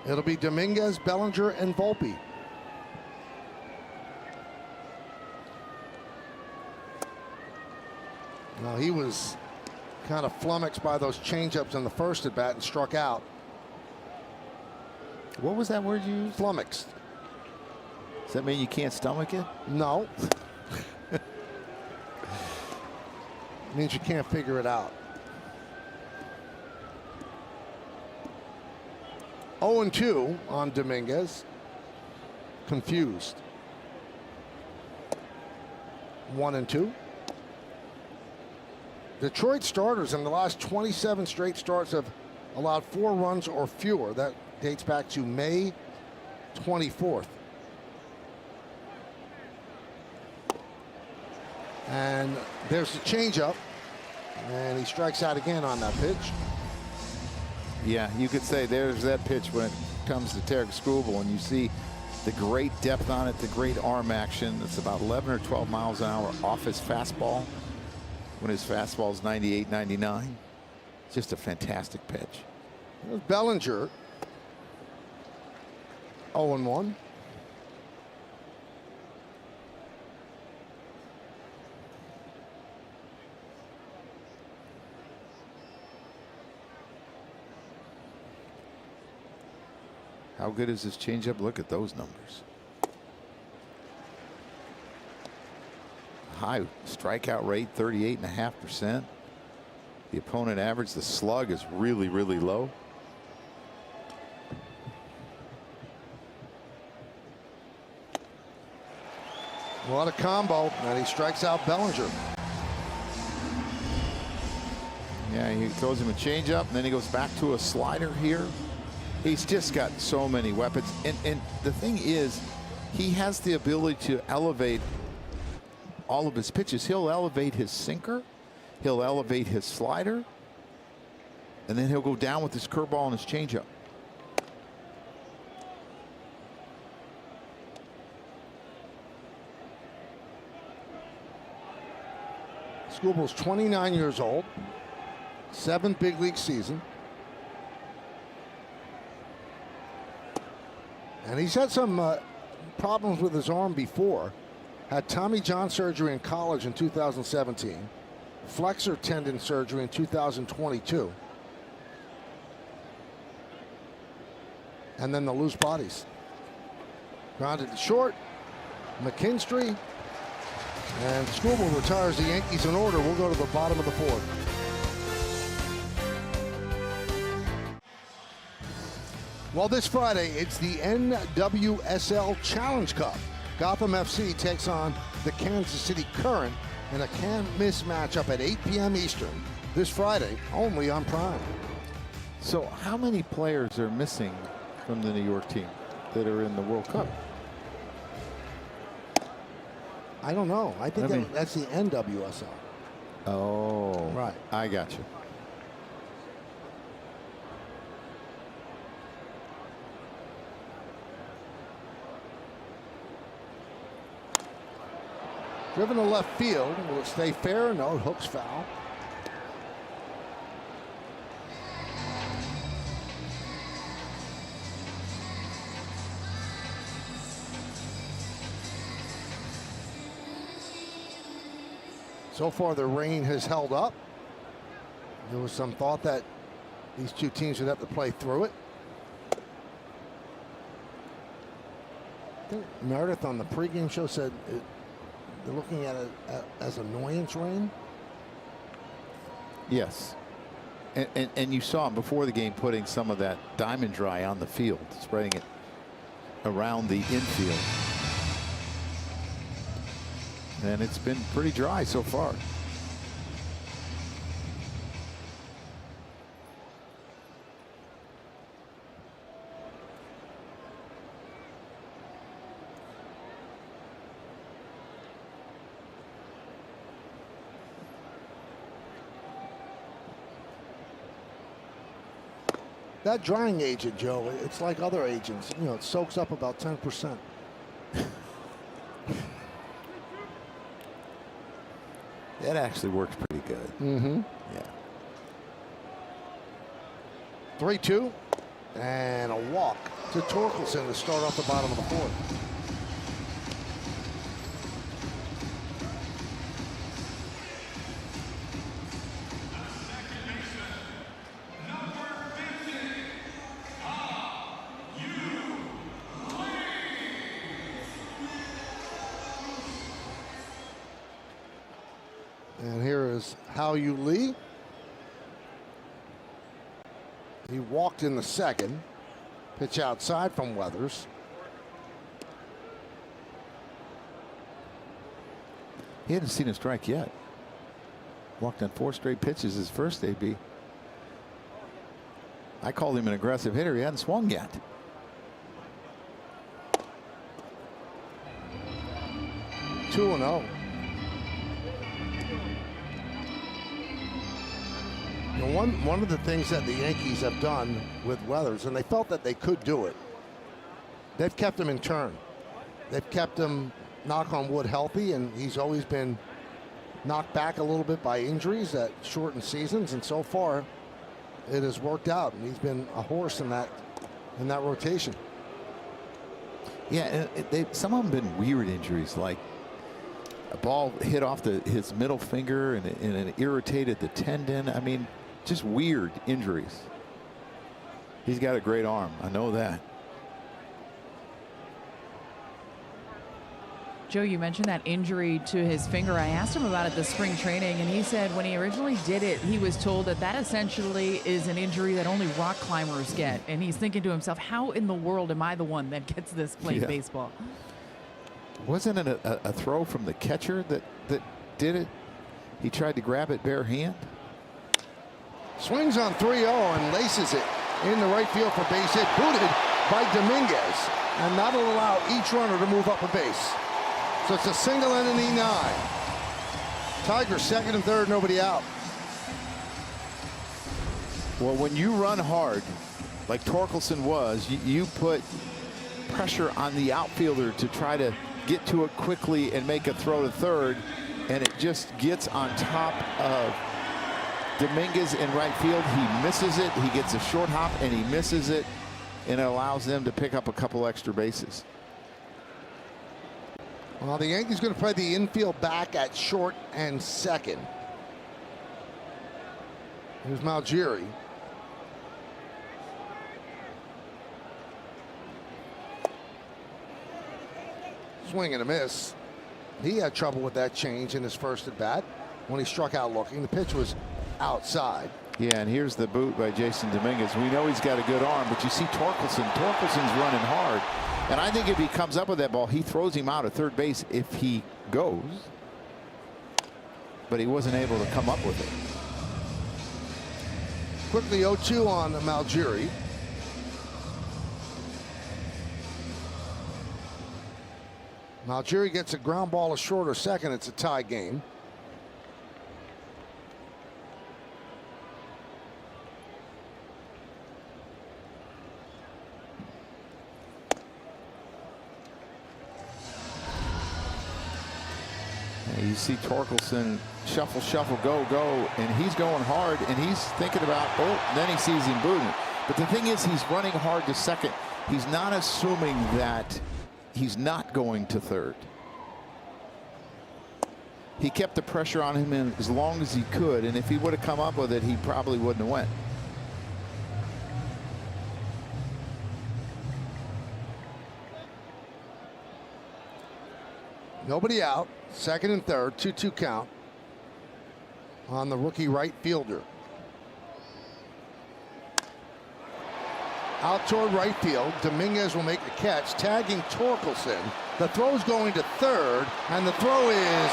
A: It'll be Dominguez, Bellinger, and Volpe. Now he was kind of flummoxed by those changeups in the first at bat and struck out.
E: What was that word you used?
A: Flummoxed.
E: Does that mean you can't stomach it?
A: No. Means you can't figure it out. 0-2 on Dominguez. Confused. 1-2. Detroit starters in the last 27 straight starts have allowed 4 runs or fewer. That dates back to May 24th. And there's the changeup, and he strikes out again on that pitch.
E: Yeah, you could say there's that pitch when it comes to Tarek Skubal, and you see the great depth on it, the great arm action. It's about 11 or 12 miles an hour off his fastball when his fastball is 98, 99. Just a fantastic pitch.
A: There's Bellinger. 0-1.
E: How good is this changeup? Look at those numbers. High strikeout rate, 38.5%. The opponent average, the slug is really, really low.
A: What a combo, and he strikes out Bellinger.
E: Yeah, he throws him a changeup, and then he goes back to a slider here. He's just got so many weapons. And the thing is, he has the ability to elevate all of his pitches. He'll elevate his sinker. He'll elevate his slider. And then he'll go down with his curveball and his changeup.
A: Skubal's 29 years old. 7th big league season. And he's had some problems with his arm before. Had Tommy John surgery in college in 2017. Flexor tendon surgery in 2022. And then the loose bodies. Grounded to short. McKinstry. And Skubal retires the Yankees in order. We'll go to the bottom of the 4th. Well, this Friday, it's the NWSL Challenge Cup. Gotham FC takes on the Kansas City Current in a can't-miss matchup at 8 p.m. Eastern this Friday, only on Prime.
E: So how many players are missing from the New York team that are in the World Cup?
A: I don't know. I think that's the NWSL.
E: Oh,
A: right.
E: I got you.
A: Driven to left field. Will it stay fair? No, it hooks foul. So far, the rain has held up. There was some thought that these two teams would have to play through it. I think Meredith on the pregame show said they're looking at it as annoyance rain.
E: Yes. And you saw him before the game putting some of that diamond dry on the field, spreading it around the infield. And it's been pretty dry so far.
A: That drying agent, Joe, it's like other agents. You know, it soaks up about 10%.
E: That actually works pretty good.
A: Mm-hmm.
E: Yeah.
A: 3-2. And a walk to Torkelson to start off the bottom of the 4th. And here is Hao-Yu Lee. He walked in the second. Pitch outside from Weathers.
E: He hadn't seen a strike yet. Walked on 4 straight pitches his first AB. I called him an aggressive hitter. He hadn't swung yet.
A: Two and 0. One of the things that the Yankees have done with Weathers, and they felt that they could do it, they've kept him in turn. They've kept him, knock on wood, healthy, and he's always been knocked back a little bit by injuries that shorten seasons, and so far it has worked out, and he's been a horse in that rotation.
E: Yeah, and some of them have been weird injuries, like a ball hit off his middle finger and it irritated the tendon. I mean, just weird injuries. He's got a great arm. I know that.
C: Joe, you mentioned that injury to his finger. I asked him about it this spring training, and he said when he originally did it, he was told that essentially is an injury that only rock climbers get. And he's thinking to himself, how in the world am I the one that gets this playing baseball?
E: Wasn't it a throw from the catcher that did it? He tried to grab it bare hand.
A: Swings on 3-0 and laces it in the right field for base hit. Booted by Dominguez. And that'll allow each runner to move up a base. So it's a single and an E9. Tigers second and third, nobody out.
E: Well, when you run hard, like Torkelson was, you put pressure on the outfielder to try to get to it quickly and make a throw to third, and it just gets on top of Dominguez in right field. He misses it. He gets a short hop and he misses it, and it allows them to pick up a couple extra bases.
A: Well, the Yankees going to play the infield back at short and second. Here's Malgiri. Swing and a miss. He had trouble with that change in his first at bat when he struck out looking. The pitch was outside.
E: Yeah, and here's the boot by Jason Dominguez. We know he's got a good arm, but you see Torkelson. Torkelson's running hard. And I think if he comes up with that ball, he throws him out at third base if he goes. But he wasn't able to come up with it.
A: Quickly 0-2 on Malgiri. Malgiri gets a ground ball a short or second. It's a tie game.
E: You see Torkelson shuffle, shuffle, go, go, and he's going hard, and he's thinking about, oh, then he sees him booting. But the thing is, he's running hard to second. He's not assuming that he's not going to third. He kept the pressure on him in as long as he could, and if he would have come up with it, he probably wouldn't have went.
A: Nobody out. Second and third, 2-2 count on the rookie right fielder. Out toward right field, Dominguez will make the catch, tagging Torkelson. The throw's going to third, and the throw is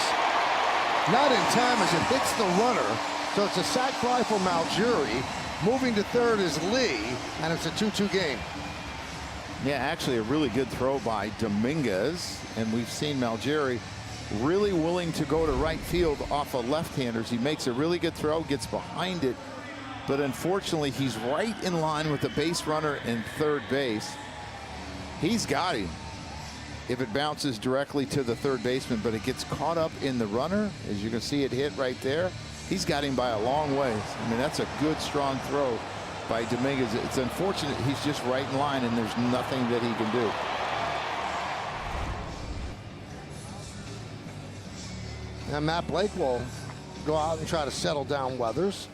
A: not in time as it hits the runner. So it's a sac fly for Malgiri. Moving to third is Lee, and it's a 2-2 game.
E: Yeah, actually a really good throw by Dominguez, and we've seen Malgiri really willing to go to right field off of left-handers. He makes a really good throw, gets behind it, but unfortunately he's right in line with the base runner in third base. He's got him if it bounces directly to the third baseman, but it gets caught up in the runner. As you can see, it hit right there. He's got him by a long ways. I mean, that's a good, strong throw by Dominguez. It's unfortunate he's just right in line and there's nothing that he can do.
A: And Matt Blake will go out and try to settle down Weathers.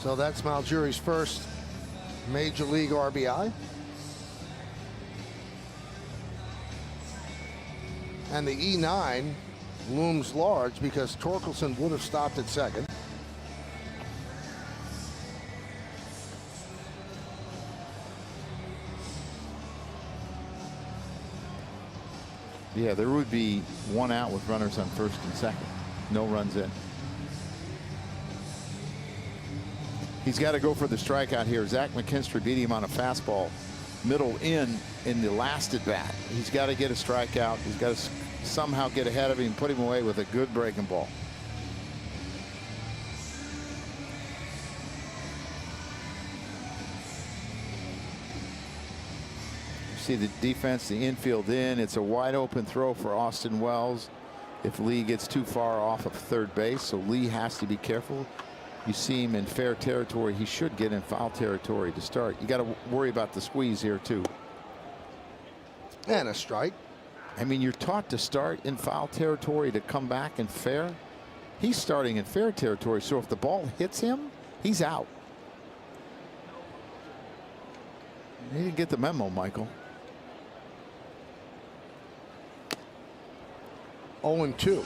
A: So that's Malgiri's first major league RBI. And the E9 looms large because Torkelson would have stopped at second.
E: Yeah, there would be one out with runners on first and second. No runs in. He's got to go for the strikeout here. Zach McKinstry beat him on a fastball middle in the last at bat. He's got to get a strikeout. He's got to somehow get ahead of him and put him away with a good breaking ball. See the defense, the infield in. It's a wide open throw for Austin Wells if Lee gets too far off of third base. So Lee has to be careful. You see him in fair territory. He should get in foul territory to start. You got to worry about the squeeze here too.
A: And a strike.
E: I mean, you're taught to start in foul territory to come back in fair. He's starting in fair territory. So if the ball hits him, he's out. He didn't get the memo, Michael.
A: 0-2.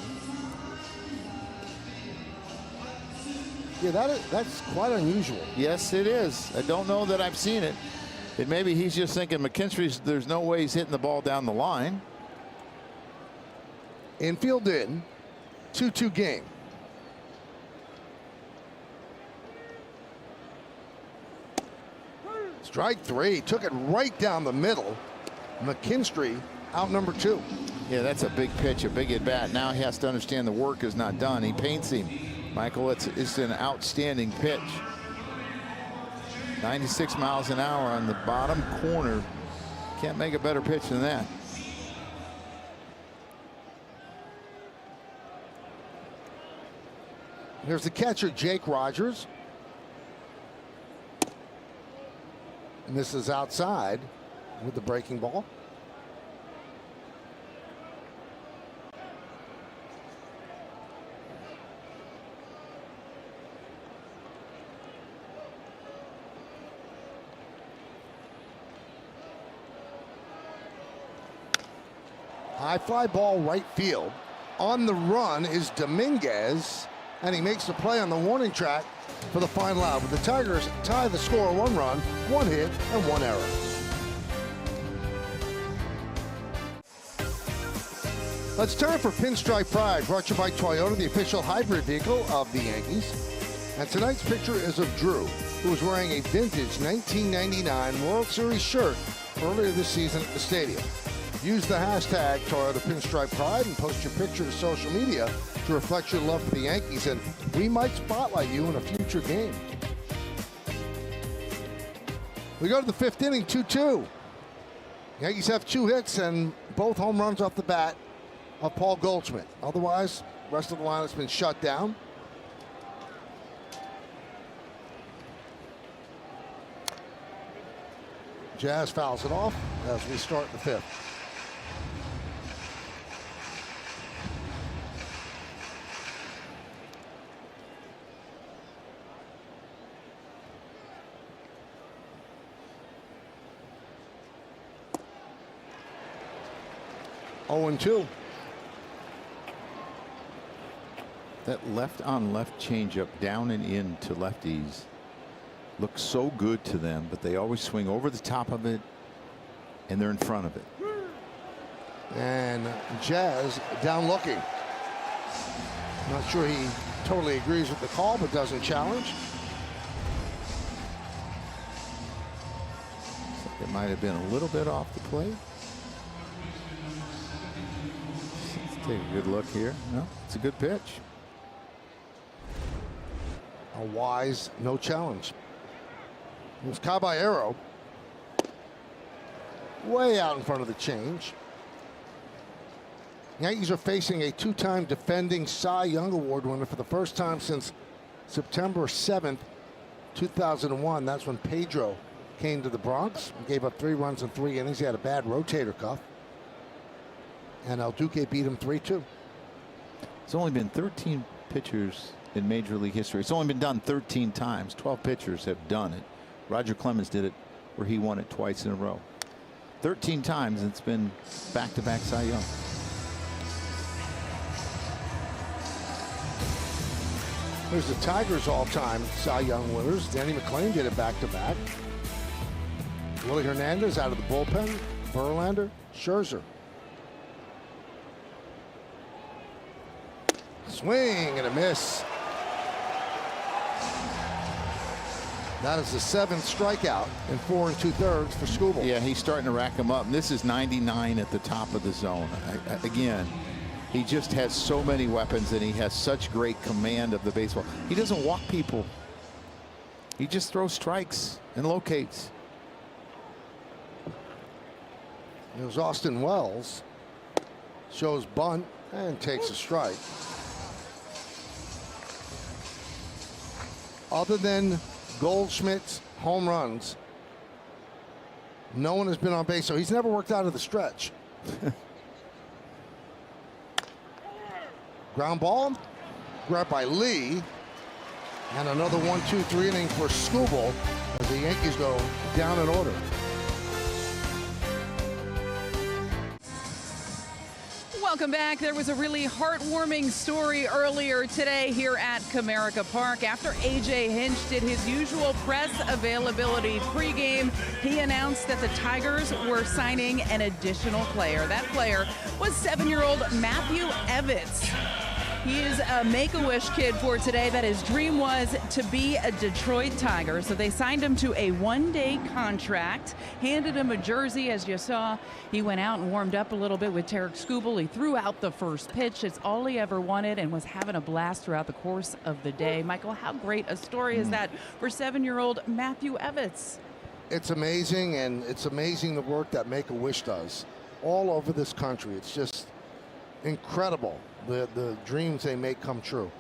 A: Yeah, that's quite unusual.
E: Yes, it is. I don't know that I've seen it. And maybe he's just thinking McKinstry's, there's no way he's hitting the ball down the line.
A: Infield in. 2-2 game. Strike three. Took it right down the middle. McKinstry out number 2.
E: Yeah, that's a big pitch, a big at bat. Now he has to understand the work is not done. He paints him. Michael, it's an outstanding pitch. 96 miles an hour on the bottom corner. Can't make a better pitch than that.
A: Here's the catcher, Jake Rogers. And this is outside with the breaking ball. High fly ball right field. On the run is Dominguez, and he makes the play on the warning track for the final out. But the Tigers tie the score, 1 run, 1 hit, and 1 error. Let's turn for Pinstripe Pride, brought to you by Toyota, the official hybrid vehicle of the Yankees. And tonight's picture is of Drew, who was wearing a vintage 1999 World Series shirt earlier this season at the stadium. Use the hashtag Toyota Pinstripe Pride and post your picture to social media to reflect your love for the Yankees, and we might spotlight you in a future game. We go to the 5th inning, 2-2. Yankees have 2 hits and both home runs off the bat of Paul Goldschmidt. Otherwise, the rest of the line has been shut down. Jazz fouls it off as we start the 5th. Oh, 0-2.
E: That left on left changeup down and in to lefties looks so good to them, but they always swing over the top of it and they're in front of it.
A: And Jazz down looking. Not sure he totally agrees with the call, but doesn't challenge.
E: It might have been a little bit off the plate. Let's take a good look here. No, it's a good pitch.
A: A wise no challenge. It was Caballero way out in front of the change. Yankees are facing a 2-time defending Cy Young Award winner for the first time since September 7th, 2001. That's when Pedro came to the Bronx and gave up 3 runs in 3 innings. He had a bad rotator cuff. And El Duque beat him 3-2.
E: It's only been 13 pitchers in Major League history. It's only been done 13 times. 12 pitchers have done it. Roger Clemens did it where he won it twice in a row. 13 times, and it's been back-to-back Cy Young.
A: Here's the Tigers' all-time Cy Young winners. Danny McClain did it back-to-back. Willie Hernandez out of the bullpen. Verlander, Scherzer. Swing and a miss. That is the 7th strikeout in 4 2/3 for Skubal.
E: Yeah, he's starting to rack them up. And this is 99 at the top of the zone. Again, he just has so many weapons, and he has such great command of the baseball. He doesn't walk people. He just throws strikes and locates.
A: It was Austin Wells. Shows bunt and takes a strike. Other than Goldschmidt's home runs, no one has been on base, so he's never worked out of the stretch. Ground ball, grabbed by Lee, and another 1-2-3 inning for Skubal as the Yankees go down in order.
C: Welcome back. There was a really heartwarming story earlier today here at Comerica Park. After A.J. Hinch did his usual press availability pregame, he announced that the Tigers were signing an additional player. That player was 7-year-old Matthew Evans. He is a Make-A-Wish kid for today that his dream was to be a Detroit Tiger. So they signed him to a 1-day contract, handed him a jersey. As you saw, he went out and warmed up a little bit with Tarek Skubal. He threw out the first pitch. It's all he ever wanted and was having a blast throughout the course of the day. Michael, how great a story is that for 7-year-old Matthew Evans?
A: It's amazing, and it's amazing the work that Make-A-Wish does all over this country. It's just incredible. The dreams they make come true.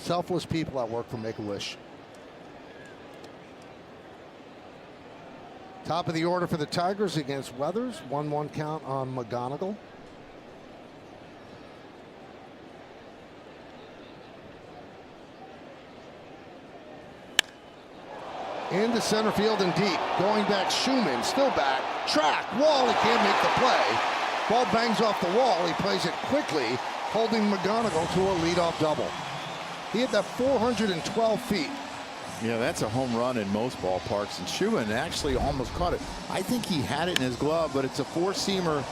A: Selfless people that work for Make-A-Wish. Top of the order for the Tigers against Weathers. 1-1 count on McGonigal. Into center field and deep. Going back, Schumann, still back. Track, wall, he can't make the play. Ball bangs off the wall. He plays it quickly, holding McGonigal to a leadoff double. He hit that 412 feet.
E: Yeah, that's a home run in most ballparks, and Schumann actually almost caught it. I think he had it in his glove, but it's a four-seamer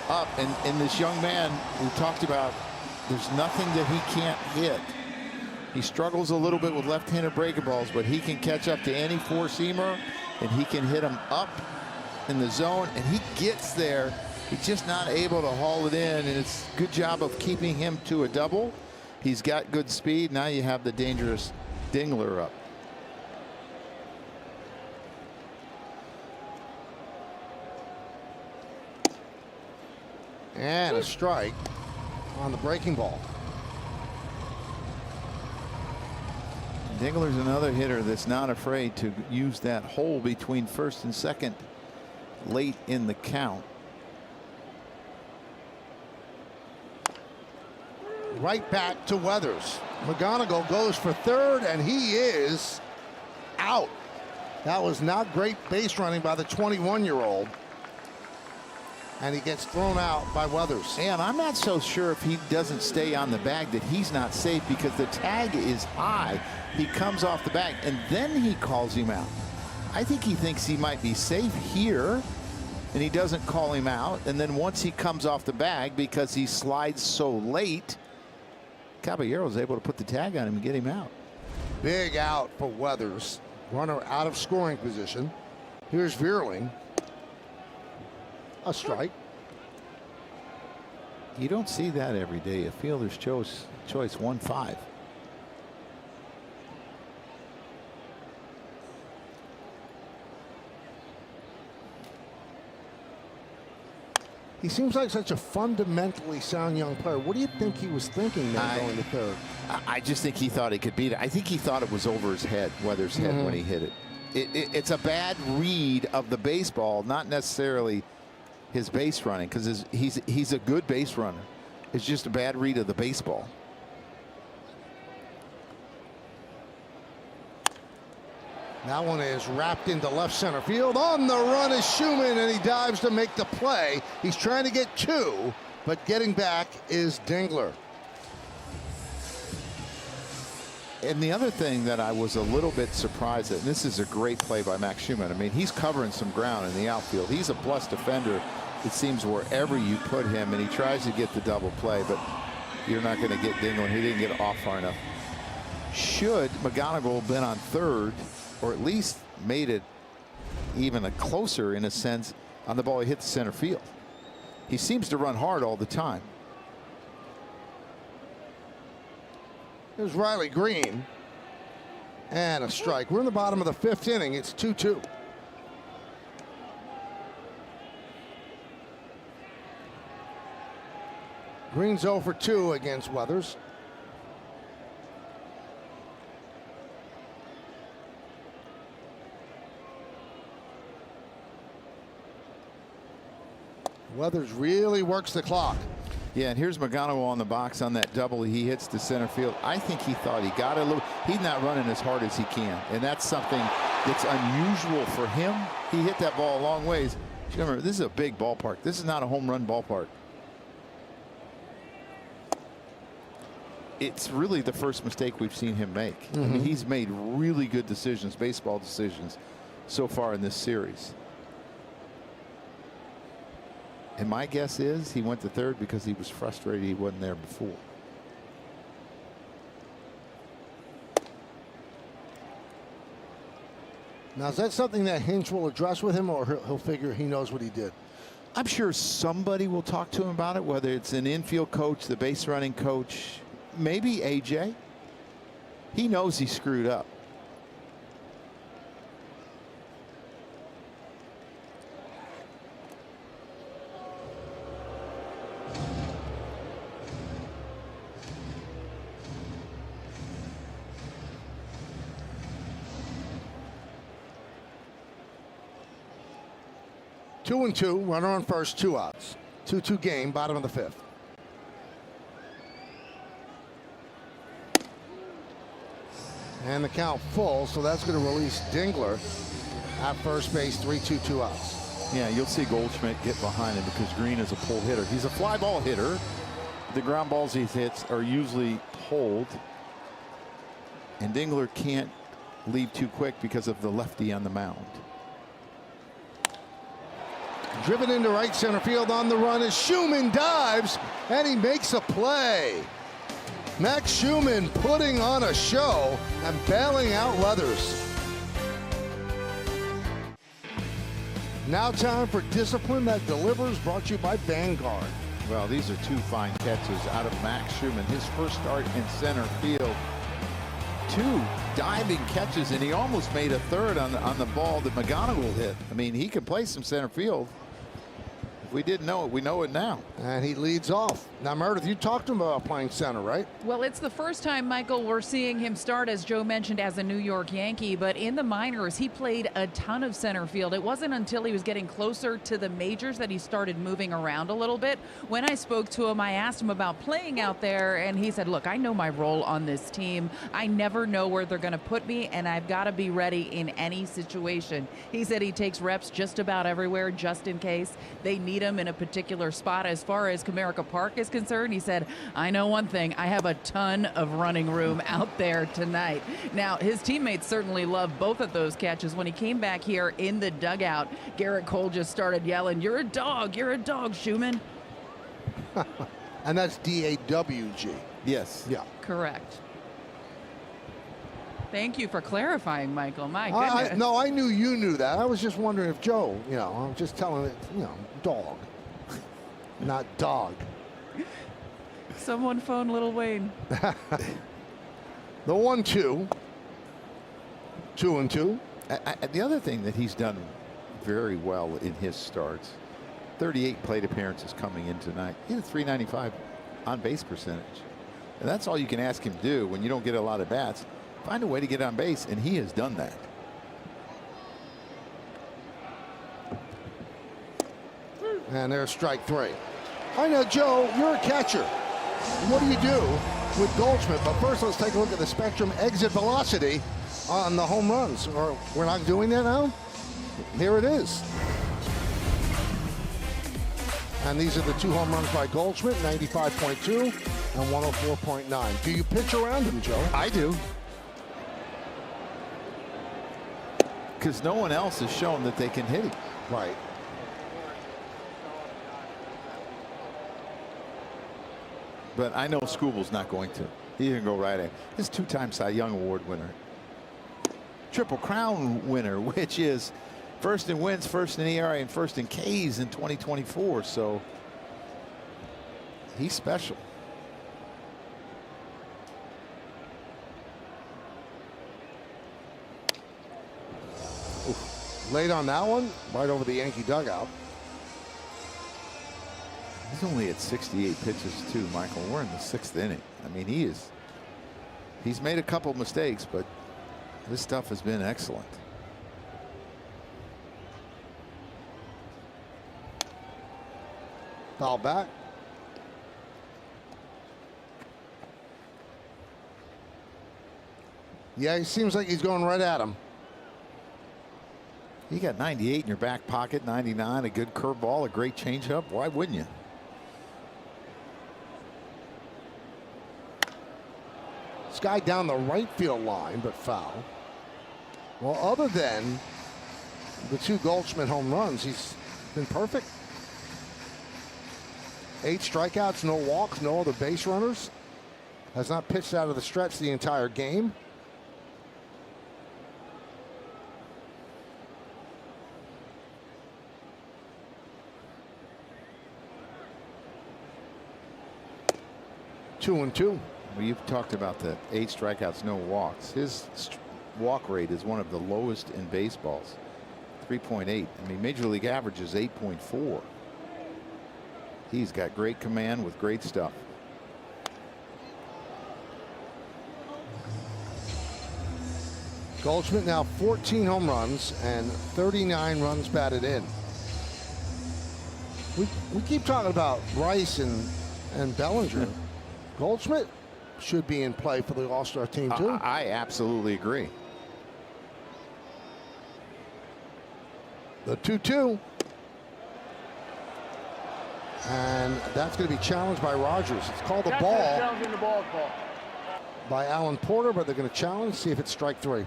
E: up, and this young man we talked about, there's nothing that he can't hit. He struggles a little bit with left-handed breaking balls, but he can catch up to any four-seamer, and he can hit them up in the zone, and he gets there. He's just not able to haul it in, and it's a good job of keeping him to a double. He's got good speed. Now you have the dangerous Dingler up.
A: And a strike on the breaking ball.
E: Dingler's another hitter that's not afraid to use that hole between first and second late in the count.
A: Right back to Weathers. McGonigal goes for third, and he is out. That was not great base running by the 21-year-old. And he gets thrown out by Weathers.
E: And I'm not so sure if he doesn't stay on the bag that he's not safe, because the tag is high. He comes off the bag, and then he calls him out. I think he thinks he might be safe here, and he doesn't call him out. And then once he comes off the bag, because he slides so late, Caballero's able to put the tag on him and get him out.
A: Big out for Weathers. Runner out of scoring position. Here's Vierling. A strike.
E: You don't see that every day. A fielder's choice 1-5.
A: He seems like such a fundamentally sound young player. What do you think he was thinking there going to third?
E: I just think he thought he could beat it. I think he thought it was over his head, Weathers' head, when he hit it. It's a bad read of the baseball, not necessarily his base running, because he's a good base runner. It's just a bad read of the baseball.
A: That one is wrapped into left center field. On the run is Schumann, and he dives to make the play. He's trying to get two, but getting back is Dingler.
E: And the other thing that I was a little bit surprised at, and this is a great play by Max Schumann. I mean, he's covering some ground in the outfield. He's a plus defender, it seems, wherever you put him, and he tries to get the double play, but you're not going to get Dingler. He didn't get off far enough. Should McGonigal have been on third, or at least made it even a closer, in a sense, on the ball he hit the center field. He seems to run hard all the time.
A: Here's Riley Green. And a strike. We're in the bottom of the 5th inning. It's 2-2. Green's 0 for 2 against Weathers. Weathers really works the clock.
E: Yeah, and here's McGonigal on the box on that double. He hits to center field. I think he thought he got it a little. He's not running as hard as he can, and that's something that's unusual for him. He hit that ball a long ways. Remember, this is a big ballpark. This is not a home run ballpark. It's really the first mistake we've seen him make. I mean, he's made really good decisions, baseball decisions, so far in this series. And my guess is he went to third because he was frustrated he wasn't there before.
A: Now, is that something that Hinch will address with him, or he'll figure he knows what he did?
E: I'm sure somebody will talk to him about it, whether it's an infield coach, the base running coach, maybe AJ. He knows he screwed up.
A: Two and two, runner on first, 2 outs. 2-2 game, bottom of the 5th. And the count full, so that's going to release Dingler at first base, 3-2, 2 outs.
E: Yeah, you'll see Goldschmidt get behind him because Green is a pull hitter. He's a fly ball hitter. The ground balls he hits are usually pulled. And Dingler can't leave too quick because of the lefty on the mound.
A: Driven into right center field on the run as Schumann dives, and he makes a play. Max Schumann putting on a show and bailing out Weathers. Now time for Discipline That Delivers, brought to you by Vanguard.
E: Well, these are 2 fine catches out of Max Schumann. His first start in center field. 2 diving catches, and he almost made a third on the ball that McGonigal hit. I mean, he can play some center field. If we didn't know it, we know it now.
A: And he leads off. Now, Meredith, you talked to him about playing center, right?
C: Well, it's the first time, Michael, we're seeing him start, as Joe mentioned, as a New York Yankee. But in the minors, he played a ton of center field. It wasn't until he was getting closer to the majors that he started moving around a little bit. When I spoke to him, I asked him about playing out there, and he said, look, I know my role on this team. I never know where they're going to put me, and I've got to be ready in any situation. He said he takes reps just about everywhere, just in case they need him in a particular spot. As far as Comerica Park is concerned, he said, I know one thing, I have a ton of running room out there tonight. Now, his teammates certainly loved both of those catches. When he came back here in the dugout, Garrett Cole just started yelling, you're a dog, Schumann.
A: And that's D-A-W-G.
E: Yes.
A: Yeah.
C: Correct. Thank you for clarifying, Michael. My goodness.
A: No, I knew you knew that. I was just wondering if Joe, I'm just telling it, dog, not dog.
C: Someone phone Little Wayne.
A: The 1-2. 2 and 2.
E: The other thing that he's done very well in his starts, 38 plate appearances coming in tonight. He had a .395 on base percentage. And that's all you can ask him to do when you don't get a lot of bats. Find a way to get on base, and he has done that.
A: And there's strike 3. I know, Joe, you're a catcher. What do you do with Goldschmidt? But first, let's take a look at the Spectrum exit velocity on the home runs. Or we're not doing that now? Here it is. And these are the 2 home runs by Goldschmidt, 95.2 and 104.9. Do you pitch around him, Joe?
E: I do. because no one else has shown that they can hit him.
A: Right.
E: But I know Skubal's not going to. He's going to go right at him. This two-time Cy Young Award winner. Triple Crown winner, which is first in wins, first in ERA, and first in Ks in 2024. So he's special.
A: Late on that one, right over the Yankee dugout.
E: He's only at 68 pitches too, Michael. We're in the 6th inning. I mean, he's made a couple mistakes, but this stuff has been excellent.
A: Foul back. Yeah, he seems like he's going right at him.
E: You got 98 in your back pocket, 99, a good curveball, a great changeup. Why wouldn't you?
A: This guy down the right field line, but foul. Well, other than the 2 Goldschmidt home runs, he's been perfect. 8 strikeouts, no walks, no other base runners. Has not pitched out of the stretch the entire game. Two and two.
E: Well, you've talked about the 8 strikeouts, no walks. His walk rate is one of the lowest in baseballs, 3.8. I mean, Major League average is 8.4. He's got great command with great stuff.
A: Goldschmidt now 14 home runs and 39 runs batted in. We keep talking about Rice and Bellinger. Goldschmidt should be in play for the All-Star team too.
E: I absolutely agree.
A: The 2-2. And that's going to be challenged by Rogers. It's called the ball.
G: Challenging the ball call.
A: By Alan Porter, but they're going to challenge, see if it's strike 3.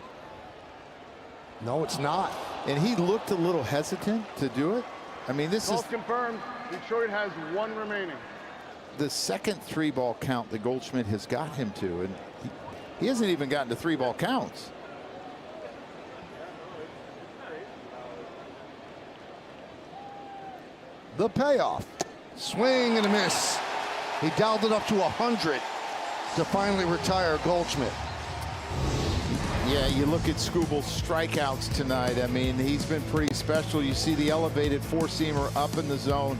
A: No, it's not.
E: And he looked a little hesitant to do it. I mean, this
G: Call
E: is
G: confirmed. Detroit has 1 remaining.
E: the second 3-ball count that Goldschmidt has got him to, and he hasn't even gotten to 3-ball counts.
A: The payoff. Swing and a miss. He dialed it up to 100 to finally retire Goldschmidt.
E: Yeah, you look at Skubal's strikeouts tonight. I mean, he's been pretty special. You see the elevated 4-seamer up in the zone.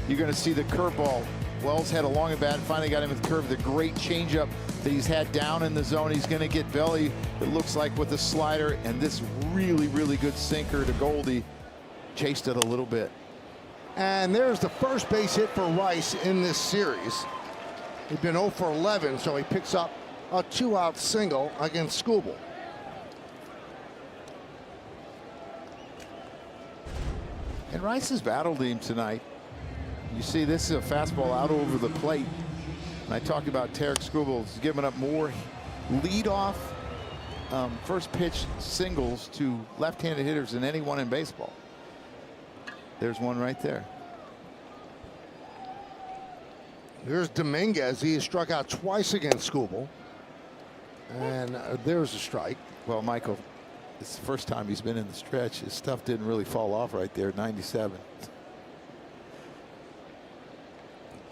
E: You're going to see the curveball. Wells had a long at bat, finally got him with the curve. The great changeup that he's had down in the zone. He's going to get belly, it looks like, with the slider. And this really, really good sinker to Goldie. Chased it a little bit.
A: And there's the first base hit for Rice in this series. He'd been 0 for 11, so he picks up a 2-out single against Skubal.
E: And Rice has battled him tonight. You see, this is a fastball out over the plate. And I talked about Tarek Skubal giving up more leadoff first pitch singles to left-handed hitters than anyone in baseball. There's one right there.
A: Here's Dominguez. He has struck out twice against Skubal. And there's a strike.
E: Well, Michael, it's the first time he's been in the stretch. His stuff didn't really fall off right there, 97.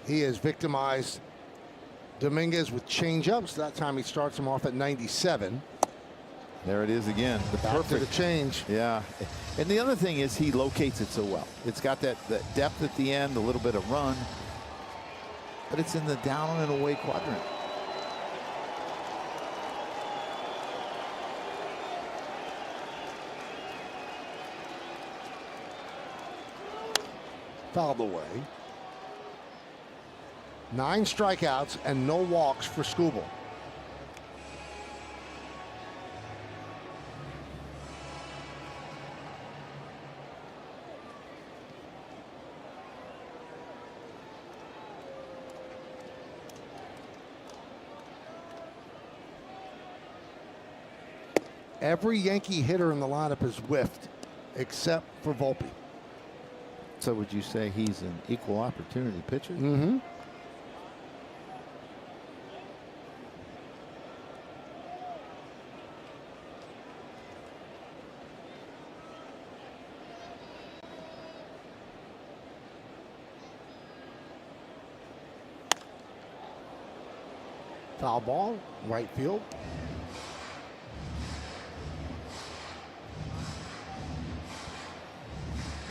A: He has victimized Dominguez with changeups. That time he starts him off at 97.
E: There it is again. The
A: Back
E: perfect
A: to the change.
E: Yeah. And the other thing is he locates it so well. It's got that depth at the end, a little bit of run, but it's in the down and away quadrant.
A: Fouled away. 9 strikeouts and no walks for Skubal. Every Yankee hitter in the lineup has whiffed except for Volpe.
E: So would you say he's an equal opportunity pitcher?
A: Mm-hmm. Foul ball, right field.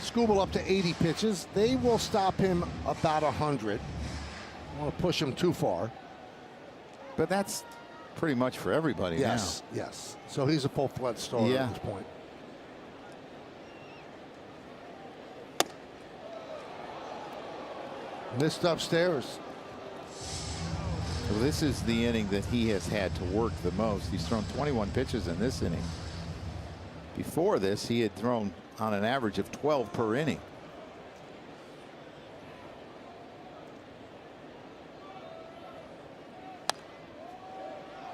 A: Skubal up to 80 pitches. They will stop him about 100. I want to push him too far.
E: But that's pretty much for everybody now.
A: Yes. So he's a full-fledged starter at this point. Missed upstairs.
E: Well, this is the inning that he has had to work the most. He's thrown 21 pitches in this inning. Before this, he had thrown on an average of 12 per inning.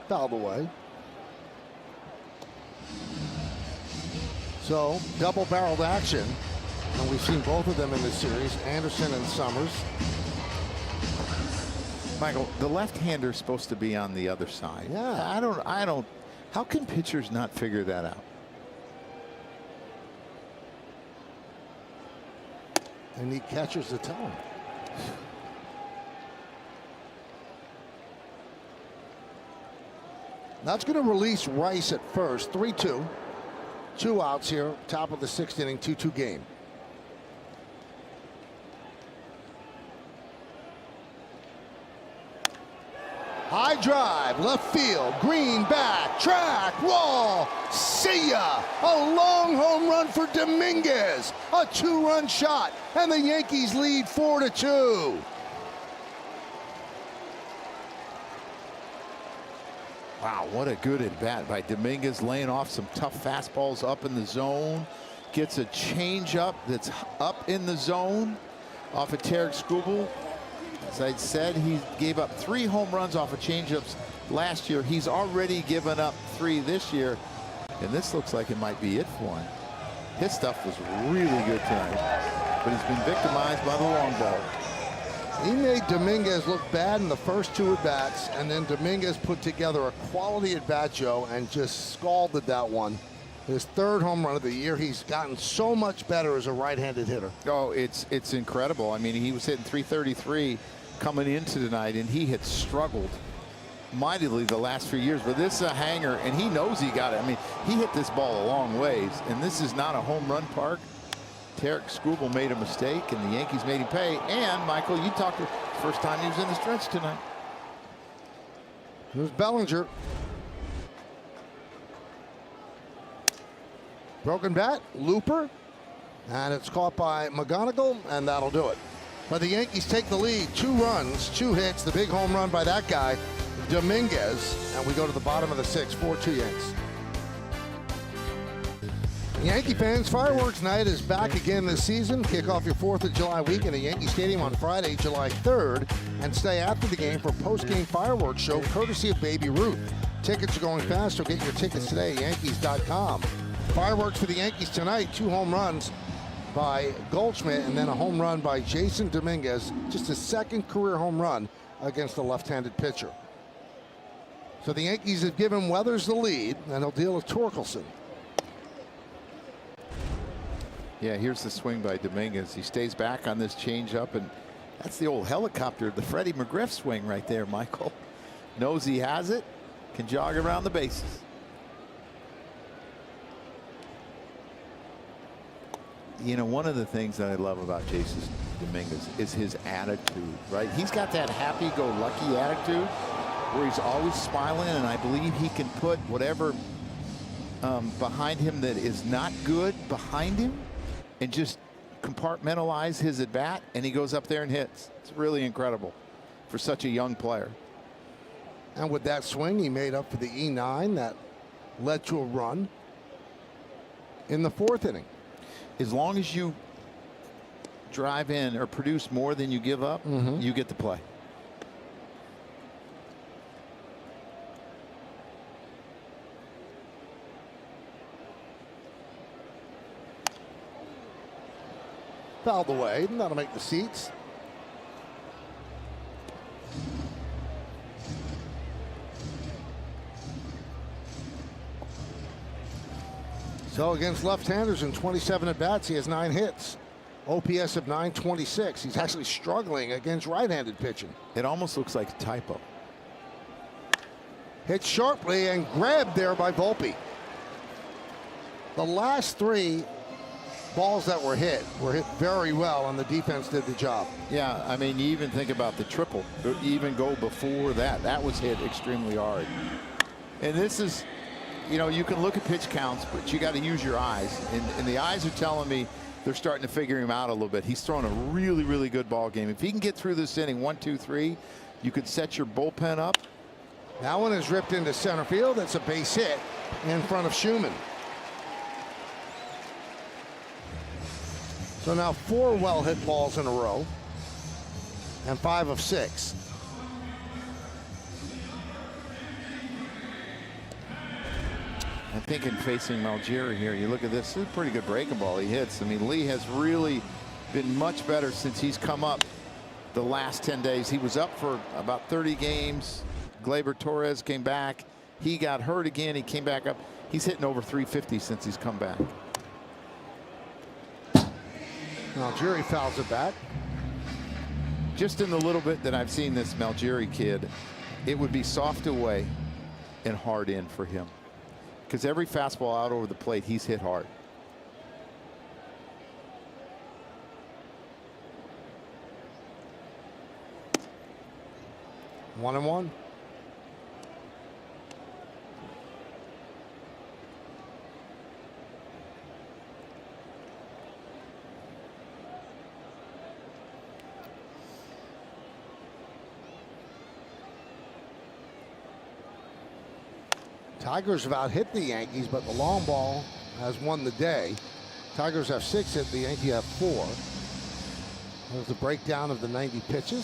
A: Fouled away. So double-barreled action, and we've seen both of them in this series, Anderson and Summers.
E: Michael, the left-hander is supposed to be on the other side.
A: Yeah.
E: I don't. How can pitchers not figure that out?
A: They need catchers to tell them. That's going to release Rice at first. 3-2. 2 outs here. Top of the 6th inning. 2-2 game. High drive, left field, green back, track, wall, see ya! A long home run for Dominguez, a 2-run shot, and the Yankees lead 4-2.
E: Wow, what a good at bat by Dominguez, laying off some tough fastballs up in the zone. Gets a changeup that's up in the zone off of Tarek Skubal. As I said, he gave up 3 home runs off of changeups last year. He's already given up 3 this year, and this looks like it might be it for him. His stuff was really good tonight, but he's been victimized by the long ball.
A: He made Dominguez look bad in the first 2 at-bats, and then Dominguez put together a quality at-bat, Joe, and just scalded that one. His 3rd home run of the year. He's gotten so much better as a right-handed hitter.
E: Oh, it's incredible. I mean, he was hitting .333 coming into tonight, and he had struggled mightily the last few years. But this is a hanger, and he knows he got it. I mean, he hit this ball a long ways, and this is not a home run park. Tarek Skubal made a mistake, and the Yankees made him pay. And, Michael, you talked the first time he was in the stretch tonight.
A: Here's Bellinger. Broken bat, looper, and it's caught by McGonigal, and that'll do it. But the Yankees take the lead, 2 runs, 2 hits, the big home run by that guy, Dominguez, and we go to the bottom of the 6th, 4-2 Yanks. Yankee fans, fireworks night is back again this season. Kick off your 4th of July weekend at Yankee Stadium on Friday, July 3rd, and stay after the game for post-game fireworks show courtesy of Baby Ruth. Tickets are going fast, so get your tickets today at Yankees.com. Fireworks for the Yankees tonight, 2 home runs by Goldschmidt and then a home run by Jason Dominguez, just his 2nd career home run against a left-handed pitcher. So the Yankees have given Weathers the lead, and he'll deal with Torkelson.
E: Yeah, here's the swing by Dominguez. He stays back on this changeup, and that's the old helicopter, the Freddie McGriff swing right there, Michael. Knows he has it, can jog around the bases. You know, one of the things that I love about Jason Dominguez is his attitude, right? He's got that happy-go-lucky attitude where he's always smiling, and I believe he can put whatever behind him that is not good behind him and just compartmentalize his at-bat, and he goes up there and hits. It's really incredible for such a young player.
A: And with that swing, he made up for the E9 that led to a run in the 4th inning.
E: As long as you drive in or produce more than you give up, you get the play.
A: Fouled away. That'll make the seats. So against left-handers in 27 at-bats, he has 9 hits. OPS of 926. He's actually struggling against right-handed pitching.
E: It almost looks like a typo.
A: Hit sharply and grabbed there by Volpe. The last 3 balls that were hit very well, and the defense did the job.
E: Yeah, I mean, you even think about the triple. You even go before that. That was hit extremely hard. And this is, you know, you can look at pitch counts, but you got to use your eyes. And the eyes are telling me they're starting to figure him out a little bit. He's throwing a really, really good ball game. If he can get through this inning 1, 2, 3, you could set your bullpen up.
A: That one is ripped into center field. That's a base hit in front of Schumann. So now 4 well-hit balls in a row and 5 of 6.
E: I think in facing Malgeri here, you look at this, it's a pretty good breaking ball he hits. I mean, Lee has really been much better since he's come up the last 10 days. He was up for about 30 games. Gleyber Torres came back. He got hurt again. He came back up. He's hitting over 350 since he's come back.
A: Malgeri fouls it back.
E: Just in the little bit that I've seen this Malgeri kid, it would be soft away and hard in for him. Because every fastball out over the plate, he's hit hard.
A: One and one. Tigers have out-hit the Yankees, but the long ball has won the day. Tigers have 6 hit, the Yankees have 4. There's the breakdown of the 90 pitches.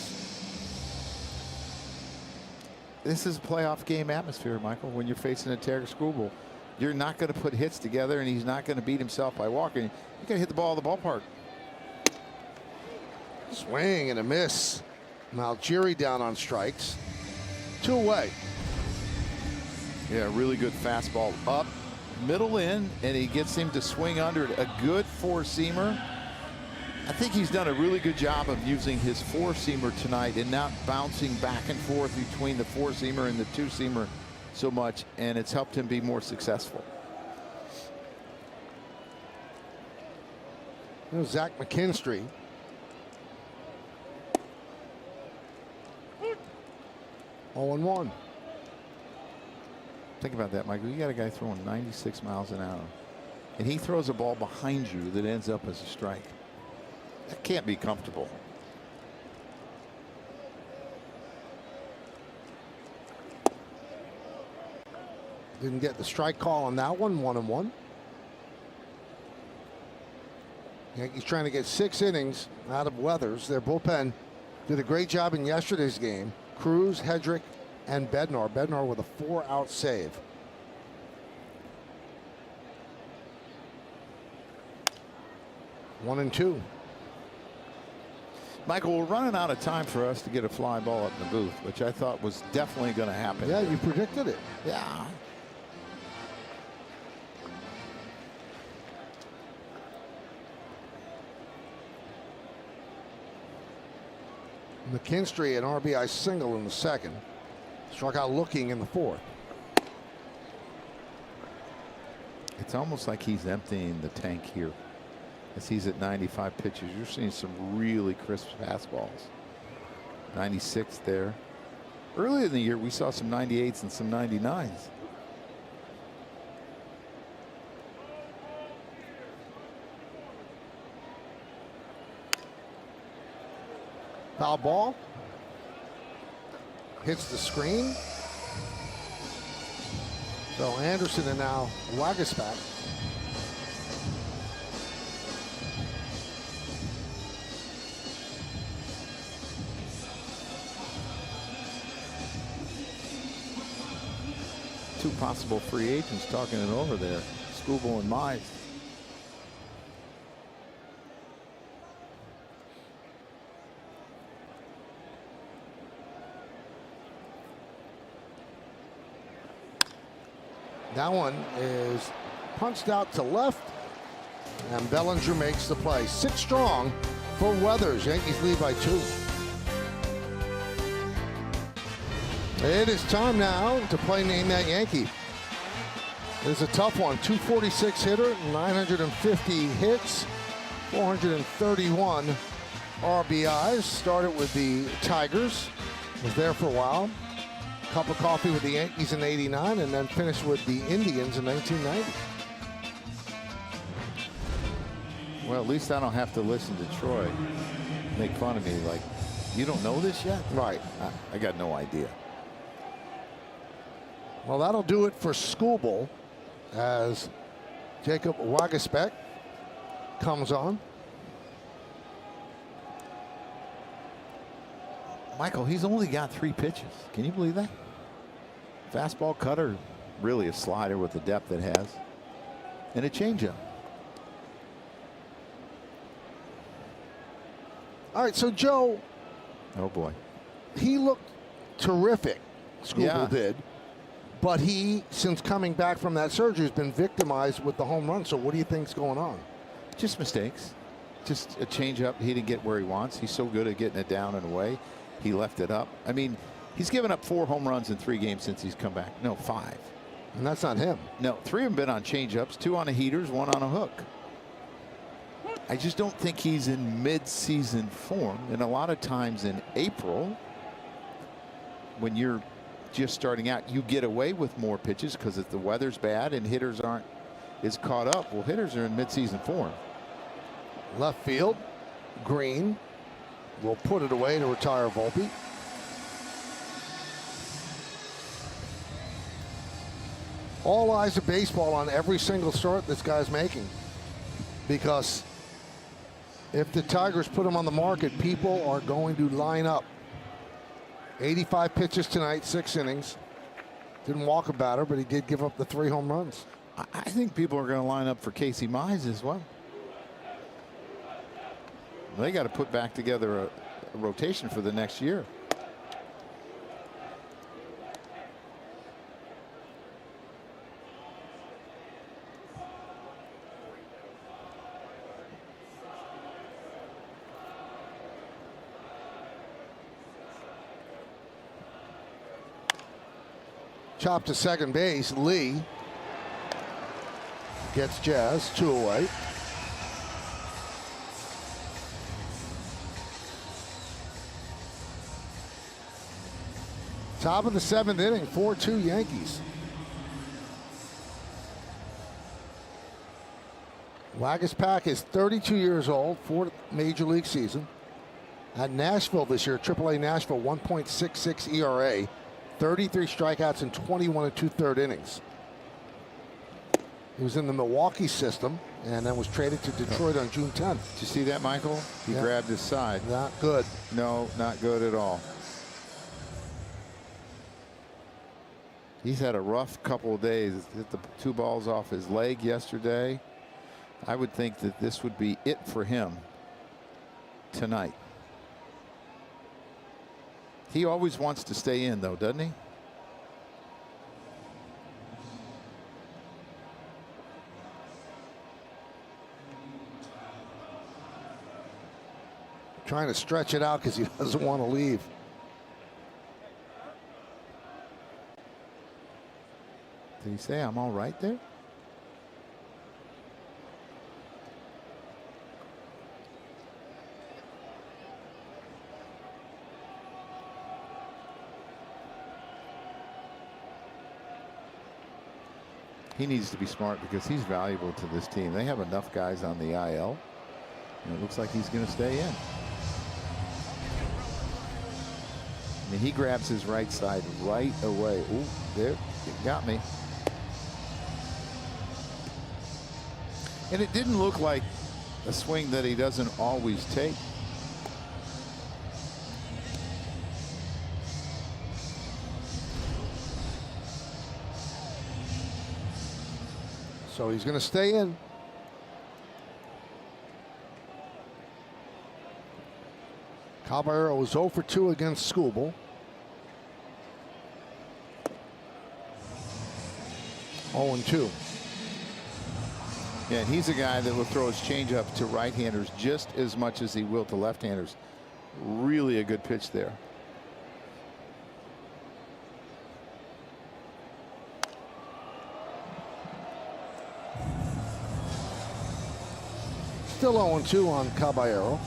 E: This is a playoff game atmosphere, Michael, when you're facing a Tiger Schoolboy. You're not going to put hits together, and he's not going to beat himself by walking. You got to hit the ball at the ballpark.
A: Swing and a miss. Malgeri down on strikes. 2 away.
E: Yeah, really good fastball up, middle in, and he gets him to swing under it. A good 4-seamer. I think he's done a really good job of using his 4-seamer tonight and not bouncing back and forth between the 4-seamer and the 2-seamer so much, and it's helped him be more successful.
A: There's Zach McKinstry. Oh and 1.
E: Think about that, Michael. You got a guy throwing 96 miles an hour, and he throws a ball behind you that ends up as a strike. That can't be comfortable.
A: Didn't get the strike call on that one. 1 and 1. Yankees trying to get 6 innings out of Weathers. Their bullpen did a great job in yesterday's game. Cruz, Hedrick, and Bednar. Bednar with a 4-out save. One and 2.
E: Michael, we're running out of time for us to get a fly ball up in the booth, which I thought was definitely going to happen.
A: Yeah, you predicted it.
E: Yeah.
A: McKinstry, an RBI single in the 2nd. Struck out looking in the 4th.
E: It's almost like he's emptying the tank here. As he's at 95 pitches, you're seeing some really crisp fastballs. 96 there. Earlier in the year, we saw some 98s and some 99s.
A: Foul ball. Hits the screen. So Anderson and now Waguespack.
E: Two possible free agents talking it over there. Schoolboy and Mize.
A: That one is punched out to left, and Bellinger makes the play. 6 strong for Weathers. Yankees lead by 2. It is time now to play Name That Yankee. It's a tough one. 246 hitter, 950 hits, 431 RBIs. Started with the Tigers, was there for a while. Cup of coffee with the Yankees in '89, and then finished with the Indians in 1990.
E: Well, at least I don't have to listen to Troy make fun of me like, you don't know this yet?
A: Right.
E: I got no idea.
A: Well, that'll do it for Skubal as Jacob Waguespack comes on.
E: Michael, he's only got 3 pitches. Can you believe that? Fastball, cutter, really a slider with the depth it has, and a changeup.
A: All right, so Joe.
E: Oh boy.
A: He looked terrific, Skubal
E: Yeah.
A: did. But he, since coming back from that surgery, has been victimized with the home run. So what do you think's going on?
E: Just mistakes. Just a changeup. He didn't get where he wants. He's so good at getting it down and away. He left it up. I mean, he's given up 4 home runs in 3 games since he's come back. No, 5.
A: And that's not him.
E: No, 3 have been on changeups, 2 on the heaters, 1 on a hook. I just don't think he's in mid-season form. And a lot of times in April, when you're just starting out, you get away with more pitches because if the weather's bad and hitters aren't as caught up. Well, hitters are in mid-season form.
A: Left field, Green will put it away to retire Volpe. All eyes of baseball on every single start this guy's making, because if the Tigers put him on the market, people are going to line up. 85 pitches tonight, 6 innings. Didn't walk a batter, but he did give up the 3 home runs.
E: I think people are going to line up for Casey Mize as well. They got to put back together a rotation for the next year.
A: Chop to second base. Lee gets Jazz 2 away. Top of the 7th inning, 4-2 Yankees. Waguespack is 32 years old, 4th major league season. At Nashville this year, AAA Nashville, 1.66 ERA, 33 strikeouts in 21 2/3 innings. He was in the Milwaukee system and then was traded to Detroit on June 10th.
E: Did you see that, Michael? He grabbed his side.
A: Not good.
E: No, not good at all. He's had a rough couple of days. Hit the 2 balls off his leg yesterday. I would think that this would be it for him tonight. He always wants to stay in, though, doesn't he?
A: Trying to stretch it out because he doesn't want to leave.
E: Did he say I'm all right there? He needs to be smart because he's valuable to this team. They have enough guys on the IL, and it looks like he's going to stay in. I mean, he grabs his right side right away. Ooh, there, it got me. And it didn't look like a swing that he doesn't always take.
A: So he's going to stay in. Caballero was 0 for 2 against Skubal. 0-2.
E: Yeah, and he's a guy that will throw his changeup to right-handers just as much as he will to left-handers. Really a good pitch there.
A: Still 0-2 on Caballero.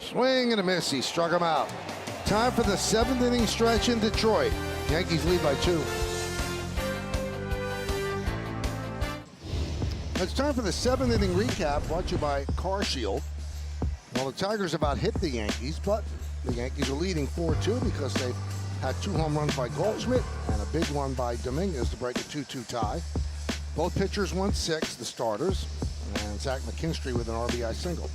A: Swing and a miss. He struck him out. Time for the 7th inning stretch in Detroit. Yankees lead by 2. It's time for the 7th inning recap, brought to you by Car Shield. Well, the Tigers about hit the Yankees, but the Yankees are leading 4-2 because they've had 2 home runs by Goldschmidt and a big one by Dominguez to break a 2-2 tie. Both pitchers went 6, the starters, and Zach McKinstry with an RBI single.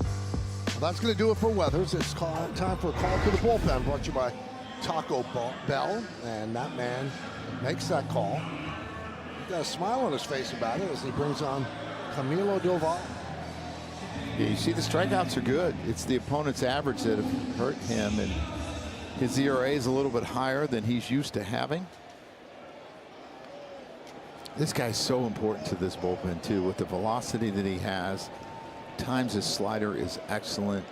A: Well, that's going to do it for Weathers. It's time for a call to the bullpen, brought to you by Taco Bell, and that man makes that call. He's got a smile on his face about it as he brings on Camilo Doval.
E: Yeah, you see the strikeouts are good. It's the opponent's average that have hurt him, and his ERA is a little bit higher than he's used to having. This guy's so important to this bullpen too, with the velocity that he has. Times his slider is excellent.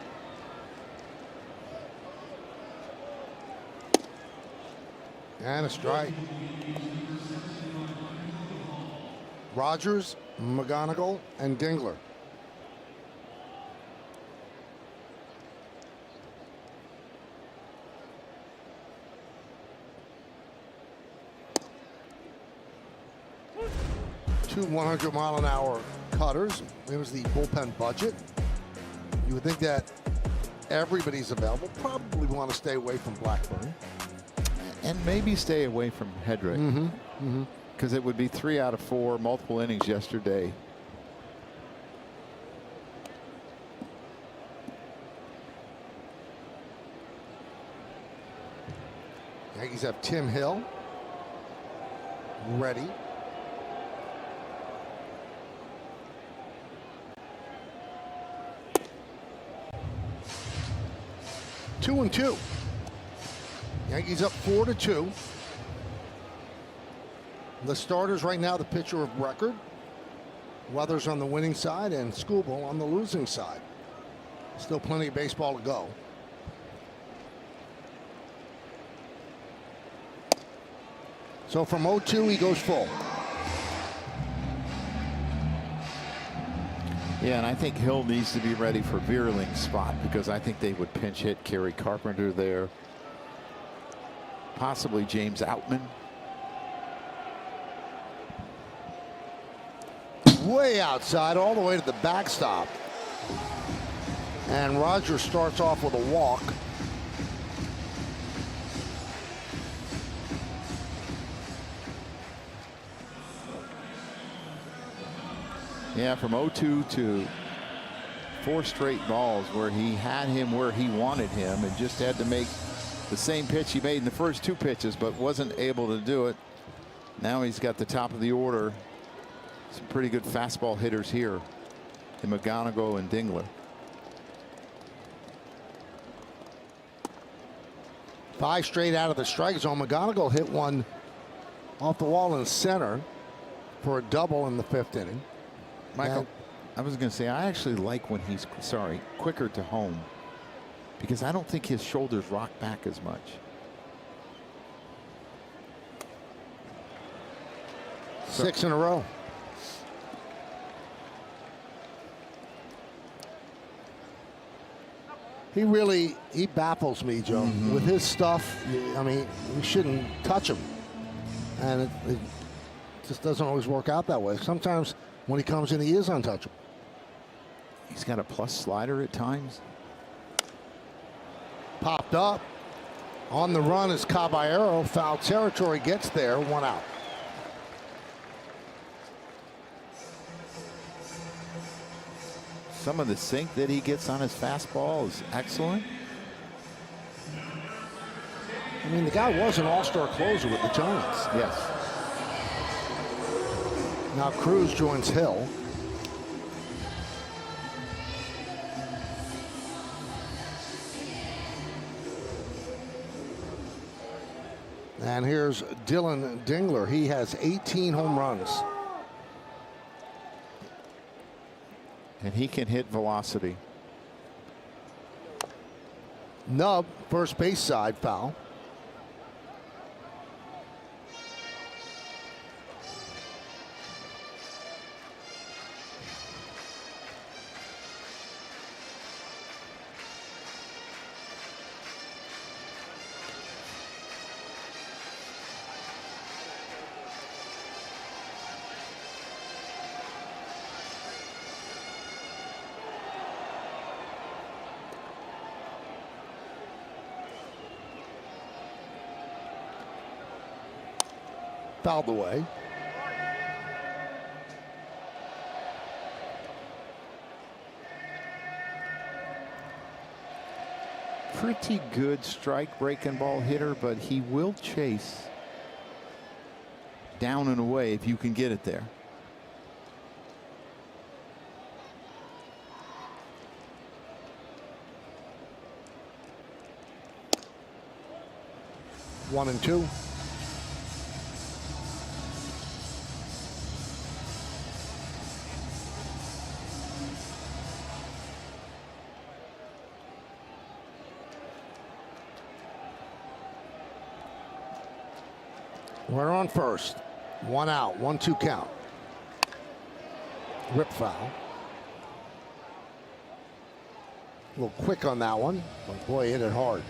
A: And a strike. Rogers, McGonigal, and Dingler. Two 100-mile-an-hour cutters. It was the bullpen budget. You would think that everybody's available. Probably want to stay away from Blackburn.
E: And maybe stay away from Hedrick. Because it would be 3 out of 4, multiple innings yesterday.
A: Yankees have Tim Hill ready. Two and 2. Yankees up 4-2. The starters right now, the pitcher of record. Weathers on the winning side and Skubal on the losing side. Still plenty of baseball to go. So from 0-2, he goes full.
E: Yeah, and I think Hill needs to be ready for Vierling's spot, because I think they would pinch hit Kerry Carpenter there. Possibly James Outman.
A: Way outside, all the way to the backstop. And Rogers starts off with a walk.
E: Yeah, from 0-2 to 4 straight balls where he had him where he wanted him and just had to make the same pitch he made in the first 2 pitches, but wasn't able to do it. Now he's got the top of the order. Some pretty good fastball hitters here in McGonigal and Dingler.
A: 5 straight out of the strike zone. McGonigal hit one off the wall in center for a double in the 5th inning.
E: Michael, I was going to say, I actually like when he's, quicker to home, because I don't think his shoulders rock back as much.
A: So, 6 in a row. He baffles me, Joe. With his stuff, I mean, you shouldn't touch him. And it just doesn't always work out that way. Sometimes when he comes in, he is untouchable.
E: He's got a plus slider at times.
A: Popped up. On the run is Caballero. Foul territory, gets there. 1 out.
E: Some of the sink that he gets on his fastball is excellent.
A: I mean, the guy was an all-star closer with the Giants.
E: Yes.
A: Now Cruz joins Hill. And here's Dylan Dingler. He has 18 home runs.
E: And he can hit velocity.
A: Nub, first base side, foul. Fouled away.
E: Pretty good strike breaking ball hitter, but he will chase down and away if you can get it there.
A: One and two. We're on first. One out, 1-2 count. Rip foul. A little quick on that one, but boy, hit it hard.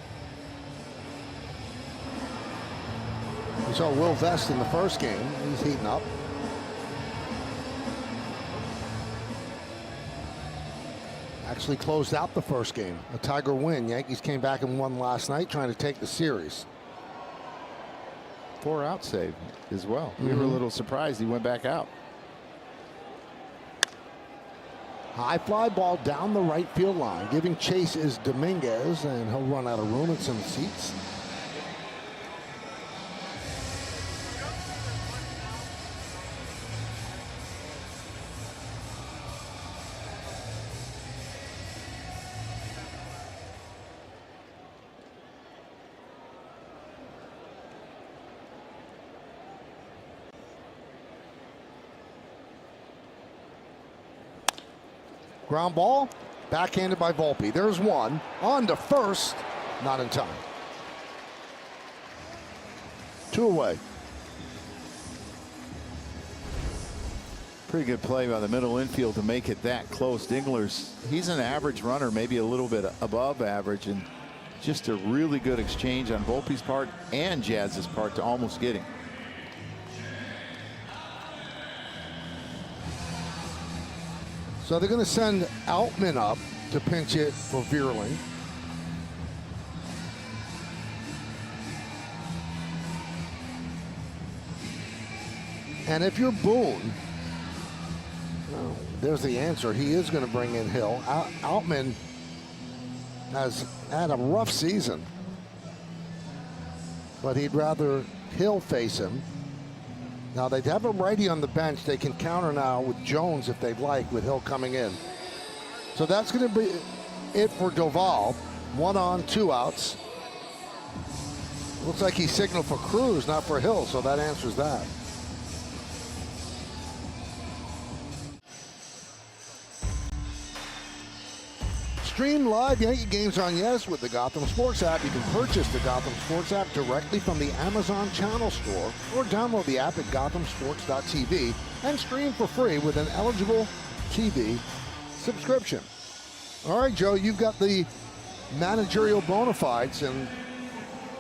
A: We saw Will Vest in the first game. He's heating up. Actually closed out the first game. A Tiger win. Yankees came back and won last night, trying to take the series.
E: 4-out save as well. We were a little surprised he went back out.
A: High fly ball down the right field line. Giving chase is Dominguez, and he'll run out of room in some seats. Ground ball, backhanded by Volpe. There's one. On to first, not in time. 2 away.
E: Pretty good play by the middle infield to make it that close. He's an average runner, maybe a little bit above average, and just a really good exchange on Volpe's part and Jazz's part to almost get him.
A: So they're going to send Outman up to pinch it for Vierling. And if you're Boone, well, there's the answer. He is going to bring in Hill. Outman has had a rough season, but he'd rather Hill face him. Now they have a righty on the bench. They can counter now with Jones if they'd like, with Hill coming in. So that's going to be it for Doval. 1 on, 2 outs. Looks like he signaled for Cruz, not for Hill, so that answers that. Stream live Yankee games on Yes with the Gotham Sports app. You can purchase the Gotham Sports app directly from the Amazon Channel Store or download the app at gothamsports.tv and stream for free with an eligible TV subscription. All right, Joe, you've got the managerial bona fides, and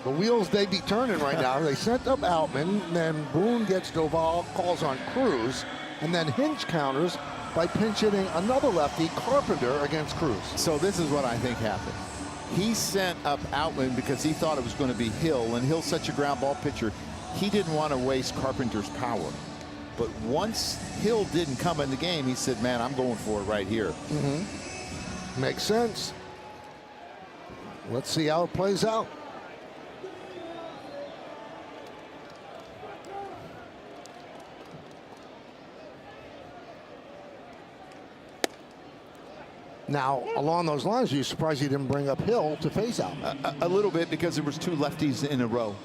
A: the wheels they be turning right now. They sent up Outman, then Boone gets Doval, calls on Cruz, and then Hinch counters by pinch hitting another lefty, Carpenter, against Cruz.
E: So this is what I think happened. He sent up Outman because he thought it was going to be Hill, and Hill's such a ground ball pitcher, he didn't want to waste Carpenter's power. But once Hill didn't come in the game, he said, man, I'm going for it right here.
A: Makes sense. Let's see how it plays out. Now, along those lines, are you surprised he didn't bring up Hill to face out?
E: A little bit, because there was 2 lefties in a row.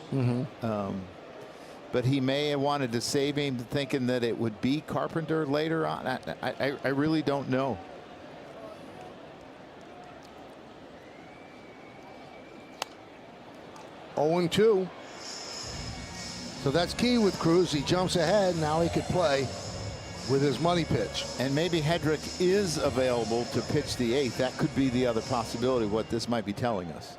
E: But he may have wanted to save him, thinking that it would be Carpenter later on. I really don't know.
A: Oh, 2. So that's key with Cruz. He jumps ahead. Now he could play with his money pitch.
E: And maybe Hedrick is available to pitch the 8th. That could be the other possibility, what this might be telling us.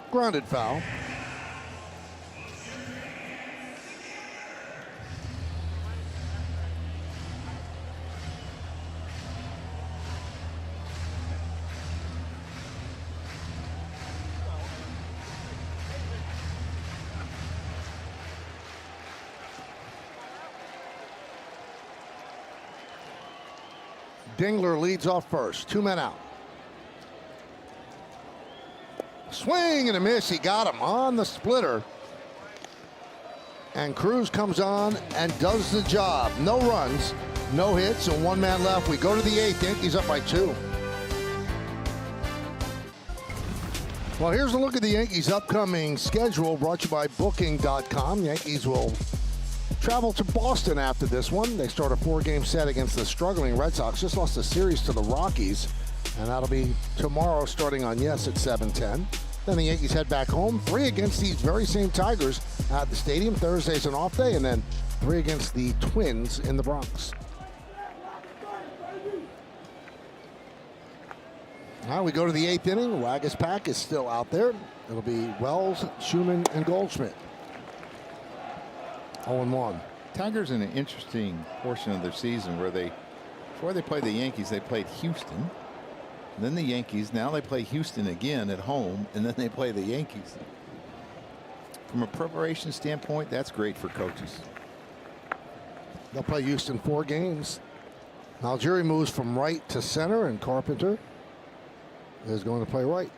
A: Grounded foul. Dingler leads off first. 2 men out. Swing and a miss. He got him on the splitter. And Cruz comes on and does the job. No runs, no hits, and 1 man left. We go to the 8th. Yankees up by 2. Well, here's a look at the Yankees' upcoming schedule, brought to you by Booking.com. Yankees will travel to Boston after this one. They start a 4-game set against the struggling Red Sox. Just lost a series to the Rockies, and that'll be tomorrow starting on Yes at 7:10. Then the Yankees head back home. 3 against these very same Tigers at the stadium. Thursday's an off day, and then 3 against the Twins in the Bronx. Now we go to the 8th inning. Wagas Pack is still out there. It'll be Wells, Schumann, and Goldschmidt. 0-1.
E: Tigers in an interesting portion of their season where before they played the Yankees, they played Houston. Then the Yankees. Now they play Houston again at home, and then they play the Yankees. From a preparation standpoint, that's great for coaches.
A: They'll play Houston 4 games. Algieri moves from right to center, and Carpenter is going to play right.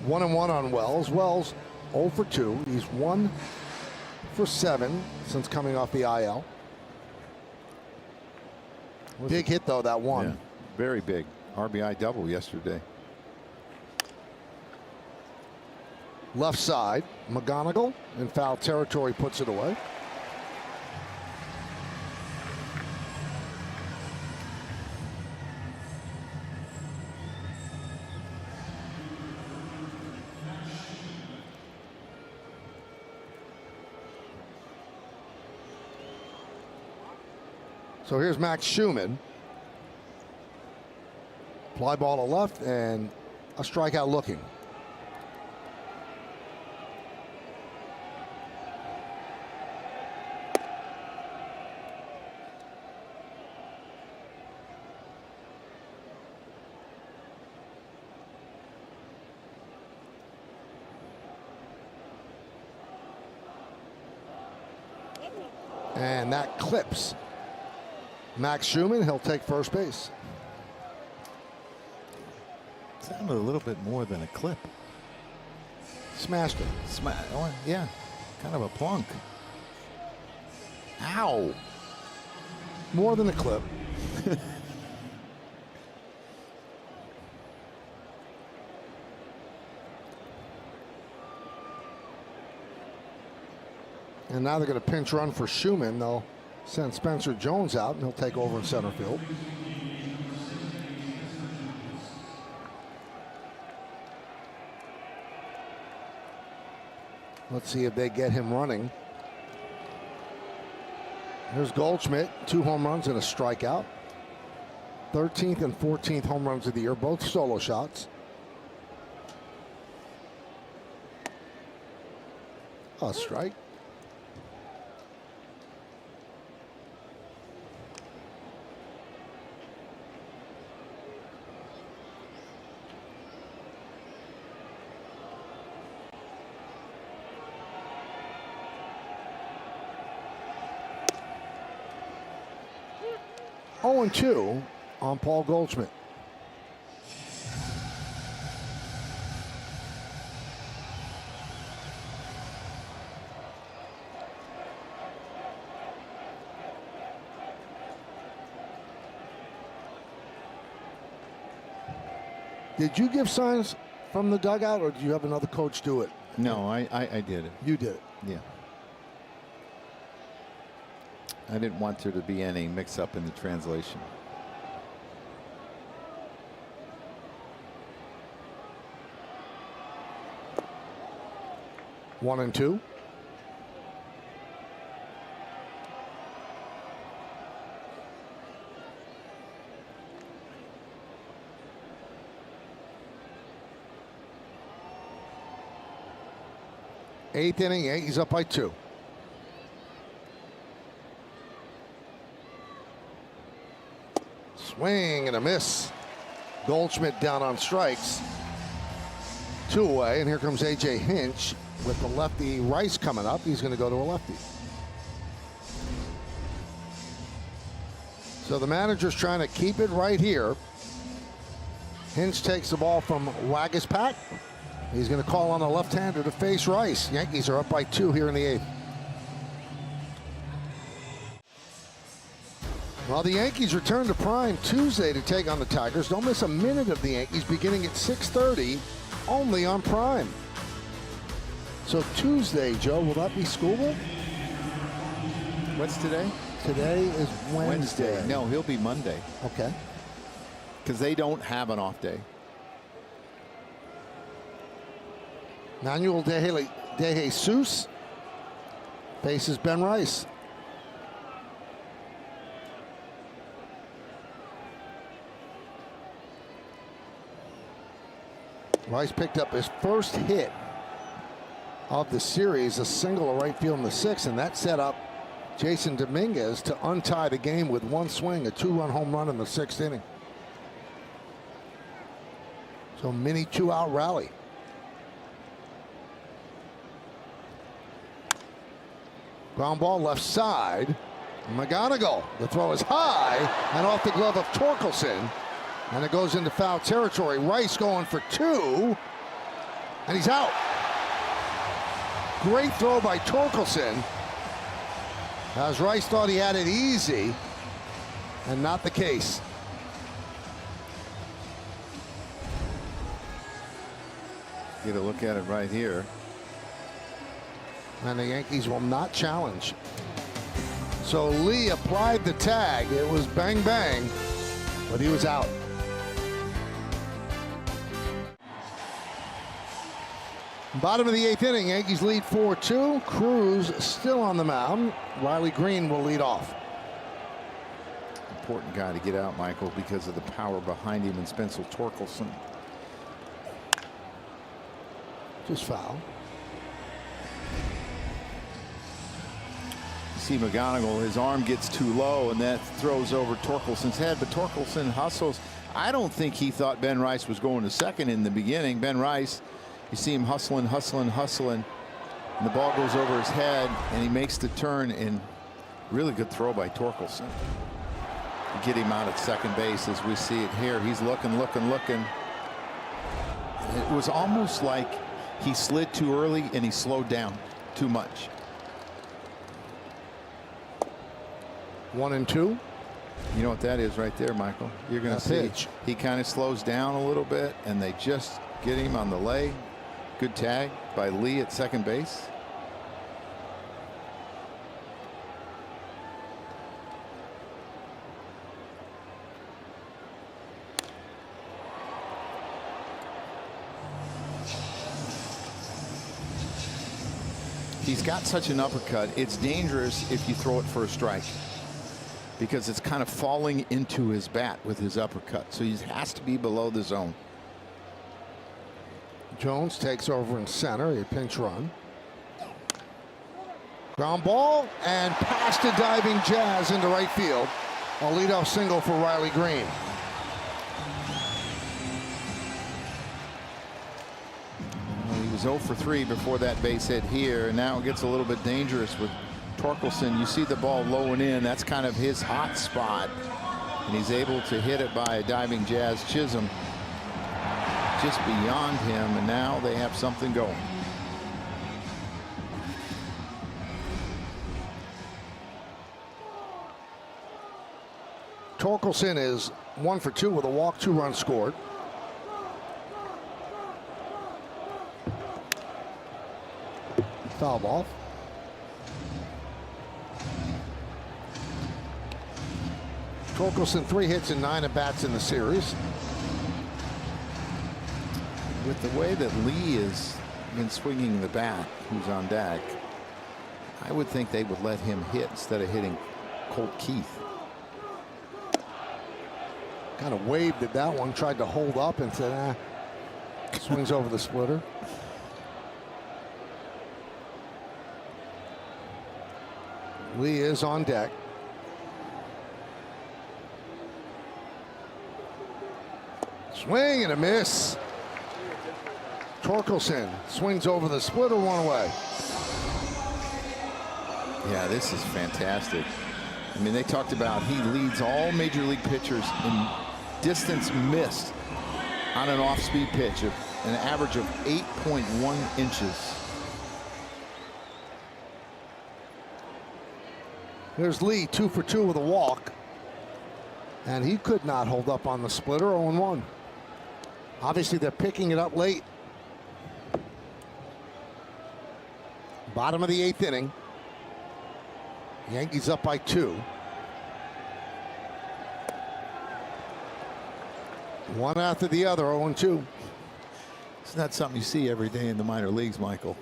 A: One and 1 on Wells. Wells 0 for 2. He's 1 for 7 since coming off the IL. Big hit though, that one.
E: Yeah, very big. RBI double yesterday.
A: Left side, McGonigal in foul territory puts it away. So here's Max Schumann. Fly ball to left and a strikeout looking. And that clips Max Schumann. He'll take first base.
E: Sounded a little bit more than a clip.
A: Smashed it.
E: Oh, yeah, kind of a plunk. Ow.
A: More than a clip. And now they're going to pinch run for Schumann. They'll send Spencer Jones out, and he'll take over in center field. Let's see if they get him running. Here's Goldschmidt, 2 home runs and a strikeout. 13th and 14th home runs of the year, both solo shots. A strike. 0-2 on Paul Goldschmidt. Did you give signs from the dugout, or did you have another coach do it?
E: No, I did it.
A: You did it.
E: Yeah. I didn't want there to be any mix-up in the translation.
A: One and two. Eighth inning, Yankees up by 2. Swing and a miss. Goldschmidt down on strikes. 2 away, and here comes A.J. Hinch with the lefty Rice coming up. He's going to go to a lefty. So the manager's trying to keep it right here. Hinch takes the ball from Waguespack. He's going to call on a left-hander to face Rice. Yankees are up by 2 here in the 8th. Well, the Yankees return to Prime Tuesday to take on the Tigers. Don't miss a minute of the Yankees beginning at 6:30, only on Prime. So Tuesday, Joe, will that be school?
E: What's today?
A: Today is Wednesday.
E: No, he'll be Monday.
A: Okay.
E: Because they don't have an off day.
A: Manuel De Jesus faces Ben Rice. Rice picked up his first hit of the series, a single to right field in the 6th, and that set up Jason Dominguez to untie the game with one swing, a 2-run home run in the 6th inning. So mini 2-out rally. Ground ball left side. McGonigal. The throw is high and off the glove of Torkelson. And it goes into foul territory. Rice going for 2. And he's out. Great throw by Torkelson. As Rice thought he had it easy. And not the case.
E: Get a look at it right here.
A: And the Yankees will not challenge. So Lee applied the tag. It was bang bang, but he was out. Bottom of the 8th inning, Yankees lead 4-2. Cruz still on the mound. Riley Green will lead off.
E: Important guy to get out, Michael, because of the power behind him and Spencer Torkelson.
A: Just foul.
E: See McGonigal, his arm gets too low and that throws over Torkelson's head, but Torkelson hustles. I don't think he thought Ben Rice was going to second in the beginning. Ben Rice, you see him hustling, and the ball goes over his head and he makes the turn, and really good throw by Torkelson. Get him out at second base as we see it here. He's looking. It was almost like he slid too early and he slowed down too much.
A: 1-2.
E: You know what that is right there, Michael? You're going to see
A: pitch.
E: He kind of slows down a little bit and they just get him on the leg. Good tag by Lee at second base. He's got such an uppercut. It's dangerous if you throw it for a strike, because it's kind of falling into his bat with his uppercut. So he has to be below the zone.
A: Jones takes over in center, a pinch run. Ground ball and past a diving Jazz into right field. A leadoff single for Riley Green.
E: Well, he was 0 for 3 before that base hit here, and now it gets a little bit dangerous with Torkelson. You see the ball low and in. That's kind of his hot spot. And he's able to hit it by a diving Jazz Chisholm just beyond him, and now they have something going.
A: Torkelson is 1 for 2 with a walk, 2 runs scored. Foul ball. Torkelson 3 hits and 9 at-bats in the series.
E: With the way that Lee has been swinging the bat, who's on deck, I would think they would let him hit instead of hitting Colt Keith.
A: Kind of waved at that one, tried to hold up and said, swings over the splitter. Lee is on deck. Swing and a miss. Torkelson swings over the splitter, 1 away.
E: Yeah, this is fantastic. I mean, they talked about he leads all major league pitchers in distance missed on an off-speed pitch of an average of 8.1 inches.
A: There's Lee, 2 for 2 with a walk. And he could not hold up on the splitter, 0-1. Obviously, they're picking it up late. Bottom of the 8th inning. Yankees up by 2. One after the other, 0-2.
E: It's not something you see every day in the minor leagues, Michael.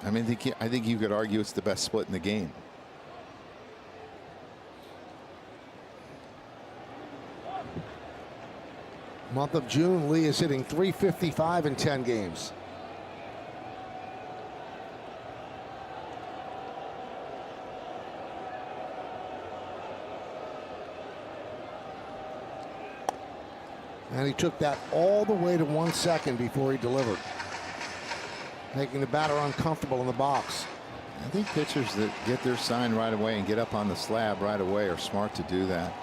E: I mean, I think you could argue it's the best split in the game.
A: Month of June, Lee is hitting .355 in 10 games. And he took that all the way to 1 second before he delivered, making the batter uncomfortable in the box.
E: I think pitchers that get their sign right away and get up on the slab right away are smart to do that.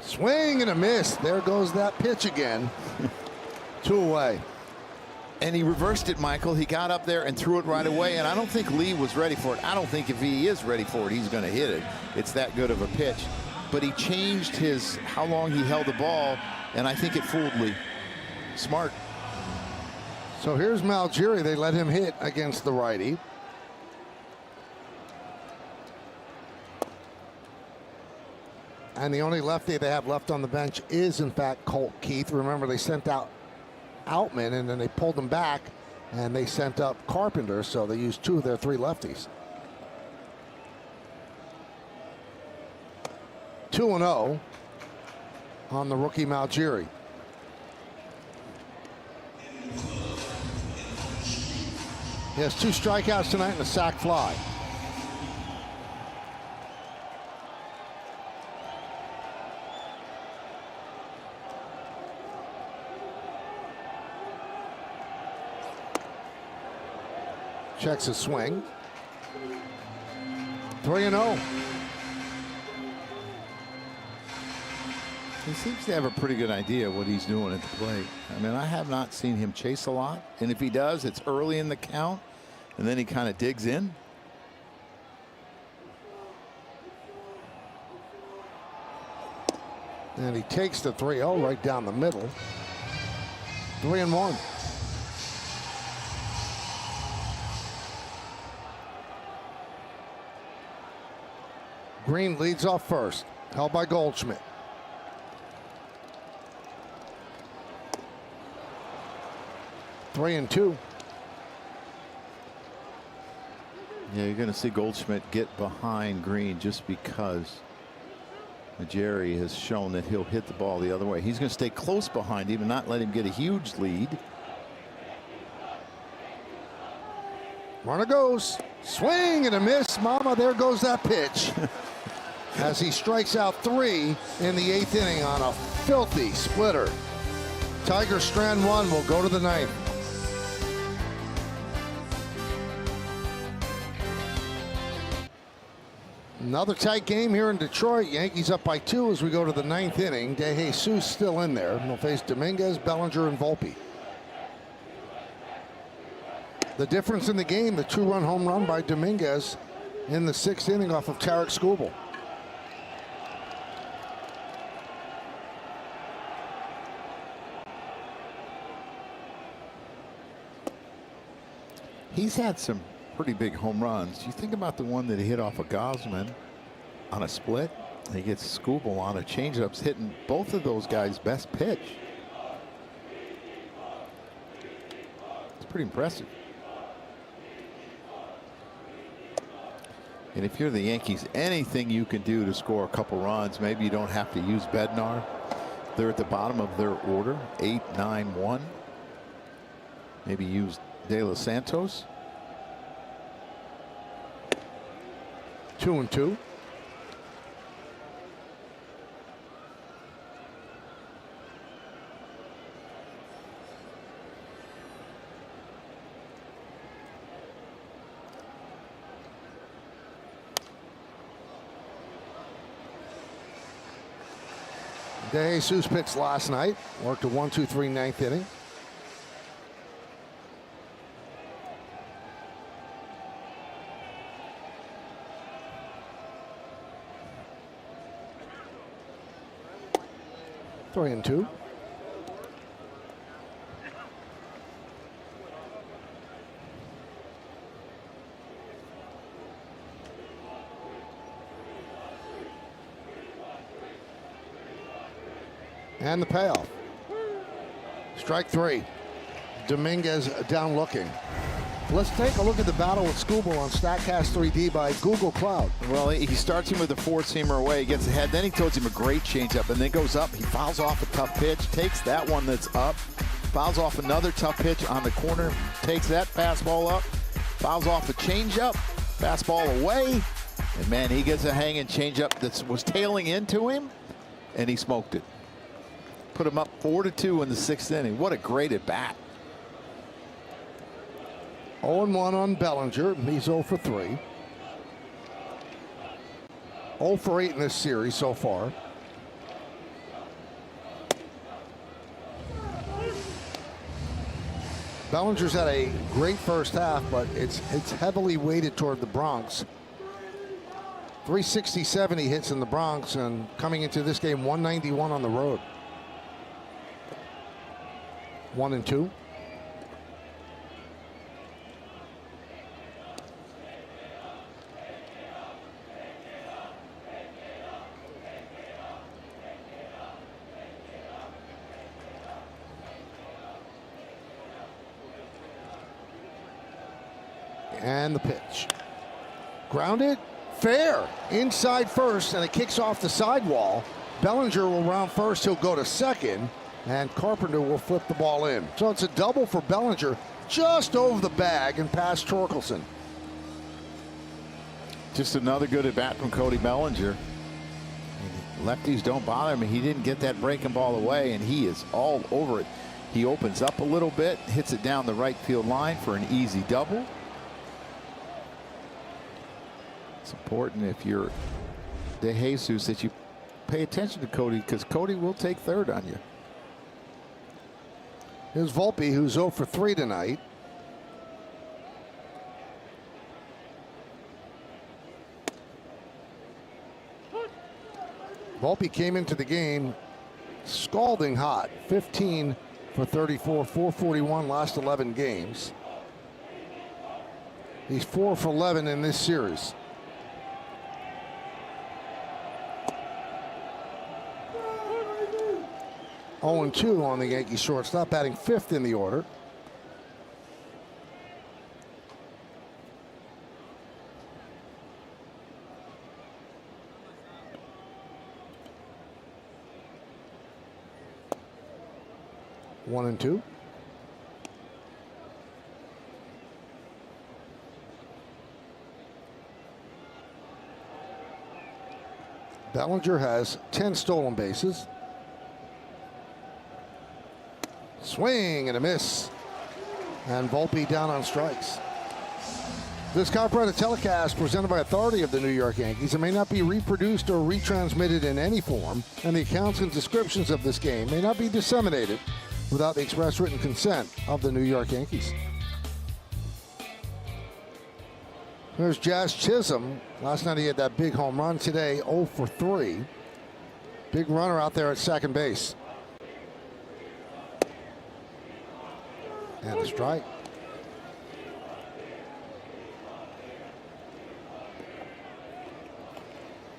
A: Swing and a miss. There goes that pitch again. 2 away.
E: And he reversed it, Michael. He got up there and threw it right away, and I don't think Lee was ready for it. I don't think if he is ready for it, he's going to hit it. It's that good of a pitch. But he changed how long he held the ball, and I think it fooled Lee. Smart.
A: So here's Malgeri. They let him hit against the righty. And the only lefty they have left on the bench is, in fact, Colt Keith. Remember, they sent out Outman, and then they pulled him back, and they sent up Carpenter, so they used 2 of their 3 lefties. 2-0 on the rookie Malgeri. He has 2 strikeouts tonight and a sac fly. Checks his swing. 3-0.
E: He seems to have a pretty good idea what he's doing at the plate. I mean, I have not seen him chase a lot, and if he does, it's early in the count, and then he kind of digs in.
A: And he takes the 3-0 right down the middle. 3-1. Green leads off first, held by Goldschmidt. Three and 2.
E: Yeah, you're going to see Goldschmidt get behind Green just because Jerry has shown that he'll hit the ball the other way. He's going to stay close behind him and not let him get a huge lead.
A: Runner goes. Swing and a miss. Mama, there goes that pitch. As he strikes out 3 in the 8th inning on a filthy splitter. Tigers strand 1 will go to the 9th. Another tight game here in Detroit. Yankees up by 2 as we go to the 9th inning. De Jesus still in there. They'll face Dominguez, Bellinger, and Volpe. The difference in the game, the 2-run home run by Dominguez in the 6th inning off of Tarek Skubal.
E: He's had some pretty big home runs. You think about the one that he hit off of Gosman on a split. He gets Skubal on a changeups, hitting both of those guys' best pitch. It's pretty impressive. And if you're the Yankees, anything you can do to score a couple runs, maybe you don't have to use Bednar. They're at the bottom of their order, 8-9-1. Maybe use De Los Santos.
A: 2-2. De Jesus pitched last night. Worked a 1-2-3 9th inning. Three and 2. And the payoff. Strike 3. Dominguez down looking. Let's take a look at the battle with Skubal on StatCast 3D by Google Cloud.
E: Well, he starts him with a four-seamer away, gets ahead, then he throws him a great changeup, and then goes up. He fouls off a tough pitch, takes that one that's up, fouls off another tough pitch on the corner, takes that fastball up, fouls off a changeup, fastball away, and man, he gets a hanging changeup that was tailing into him, and he smoked it. Put him up 4-2 in the 6th inning. What a great at bat.
A: 0-1 on Bellinger. He's 0 for 3. 0 for 8 in this series so far. Bellinger's had a great first half, but it's heavily weighted toward the Bronx. 367 he hits in the Bronx, and coming into this game 191 on the road. 1-2. And the pitch. Grounded, fair, inside first, and it kicks off the sidewall. Bellinger will round first, he'll go to second, and Carpenter will flip the ball in. So it's a double for Bellinger, just over the bag and past Torkelson.
E: Just another good at bat from Cody Bellinger. Lefties don't bother him. He didn't get that breaking ball away, and he is all over it. He opens up a little bit, hits it down the right field line for an easy double. It's important if you're De Jesus that you pay attention to Cody, because Cody will take third on you.
A: Here's Volpe, who's 0 for 3 tonight. Volpe came into the game scalding hot. 15 for 34, 441 last 11 games. He's 4 for 11 in this series. Oh, 0-2 on the Yankees shortstop, batting 5th in the order. One and 2. Bellinger has 10 stolen bases. Swing and a miss. And Volpe down on strikes. This copyrighted telecast presented by authority of the New York Yankees. It may not be reproduced or retransmitted in any form, and the accounts and descriptions of this game may not be disseminated without the express written consent of the New York Yankees. There's Jazz Chisholm. Last night he had that big home run. Today, 0 for 3. Big runner out there at second base. And a strike.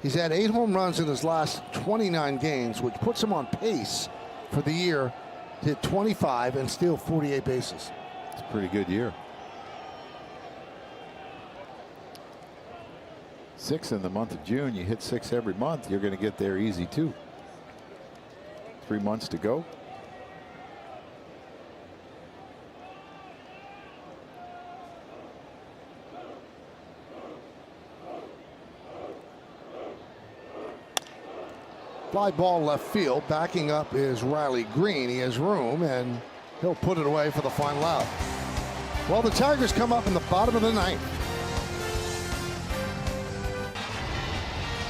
A: He's had 8 home runs in his last 29 games, which puts him on pace for the year to hit 25 and steal 48 bases.
E: It's a pretty good year. 6 in the month of June. You hit 6 every month, you're going to get there easy too. 3 months to go.
A: Fly ball left field. Backing up is Riley Green. He has room, and he'll put it away for the final out. Well, the Tigers come up in the bottom of the 9th.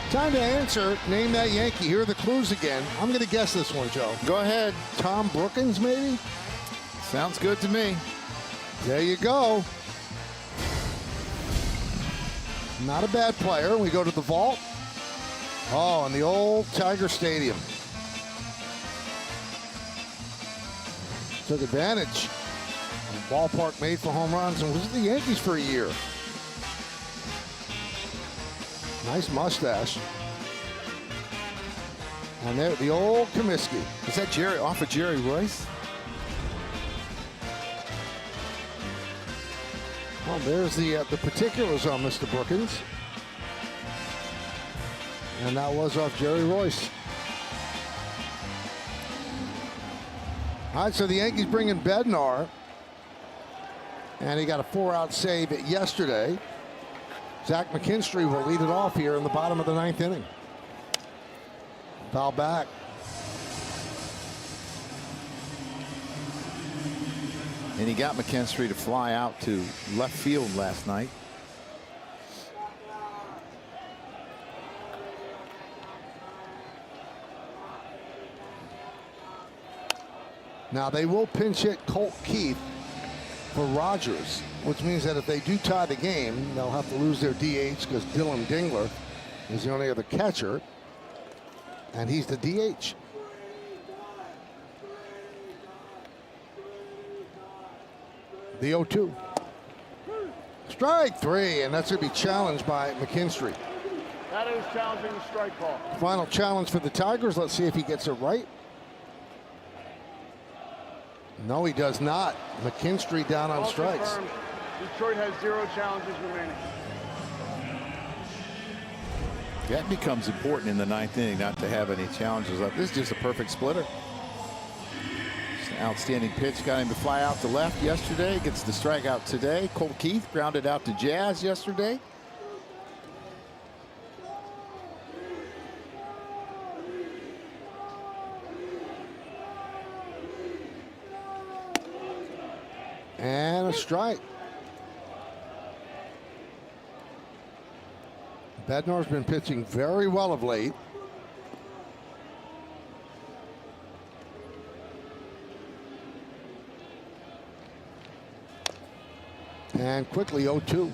A: Time to answer. Name that Yankee. Here are the clues again. I'm going to guess this one, Joe.
E: Go ahead.
A: Tom Brookins, maybe?
E: Sounds good to me.
A: There you go. Not a bad player. We go to the vault. Oh, in the old Tiger Stadium. Took advantage. A ballpark made for home runs and was with the Yankees for a year. Nice mustache. And there, the old Comiskey.
E: Is that Jerry off of Jerry Royce?
A: Well, there's the particulars on Mr. Brookins. And that was off Jerry Royce. All right, so the Yankees bring in Bednar. And he got a 4-out save yesterday. Zach McKinstry will lead it off here in the bottom of the 9th inning. Foul back.
E: And he got McKinstry to fly out to left field last night.
A: Now they will pinch hit Colt Keith for Rogers, which means that if they do tie the game, they'll have to lose their DH because Dylan Dingler is the only other catcher, and he's the DH. The 0-2. Strike 3, and that's going to be challenged by McKinstry.
G: That is challenging the strike call.
A: Final challenge for the Tigers. Let's see if he gets it right. No, he does not. McKinstry down on
G: All
A: strikes.
G: confirmed. Detroit has 0 challenges remaining.
E: That becomes important in the 9th inning, not to have any challenges left. This is just a perfect splitter. Just an outstanding pitch. Got him to fly out to left yesterday. Gets the strikeout today. Colt Keith grounded out to Jazz yesterday.
A: And a strike. Bednar's been pitching very well of late. And quickly 0-2.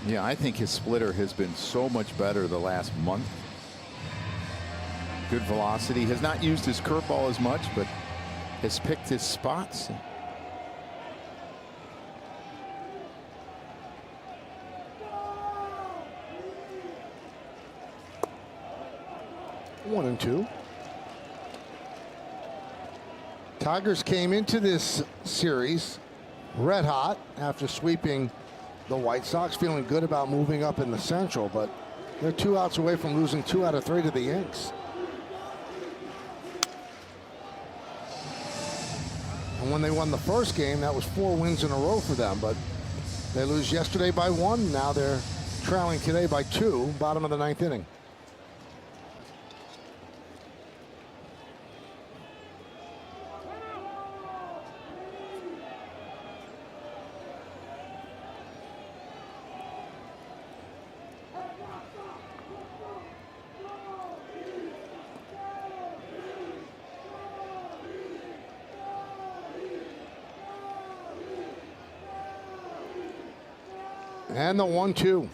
E: Yeah, I think his splitter has been so much better the last month. Good velocity. Has not used his curveball as much, but has picked his spots.
A: 1-2. Tigers came into this series red hot after sweeping the White Sox, feeling good about moving up in the Central, but they're 2 outs away from losing 2 out of 3 to the Yanks. And when they won the first game, that was 4 wins in a row for them, but they lose yesterday by 1. Now they're trailing today by 2, bottom of the 9th inning. And the 1-2.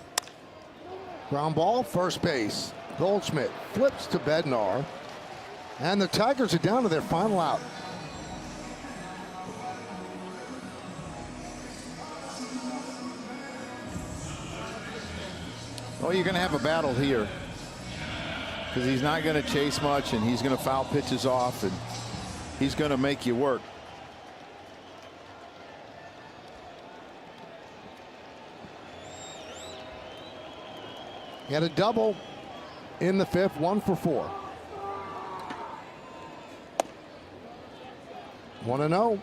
A: Ground ball, first base. Goldschmidt flips to Bednar. And the Tigers are down to their final out.
E: Well, you're going to have a battle here because he's not going to chase much, and he's going to foul pitches off, and he's going to make you work.
A: He had a double in the fifth, 1 for 4. 1-0.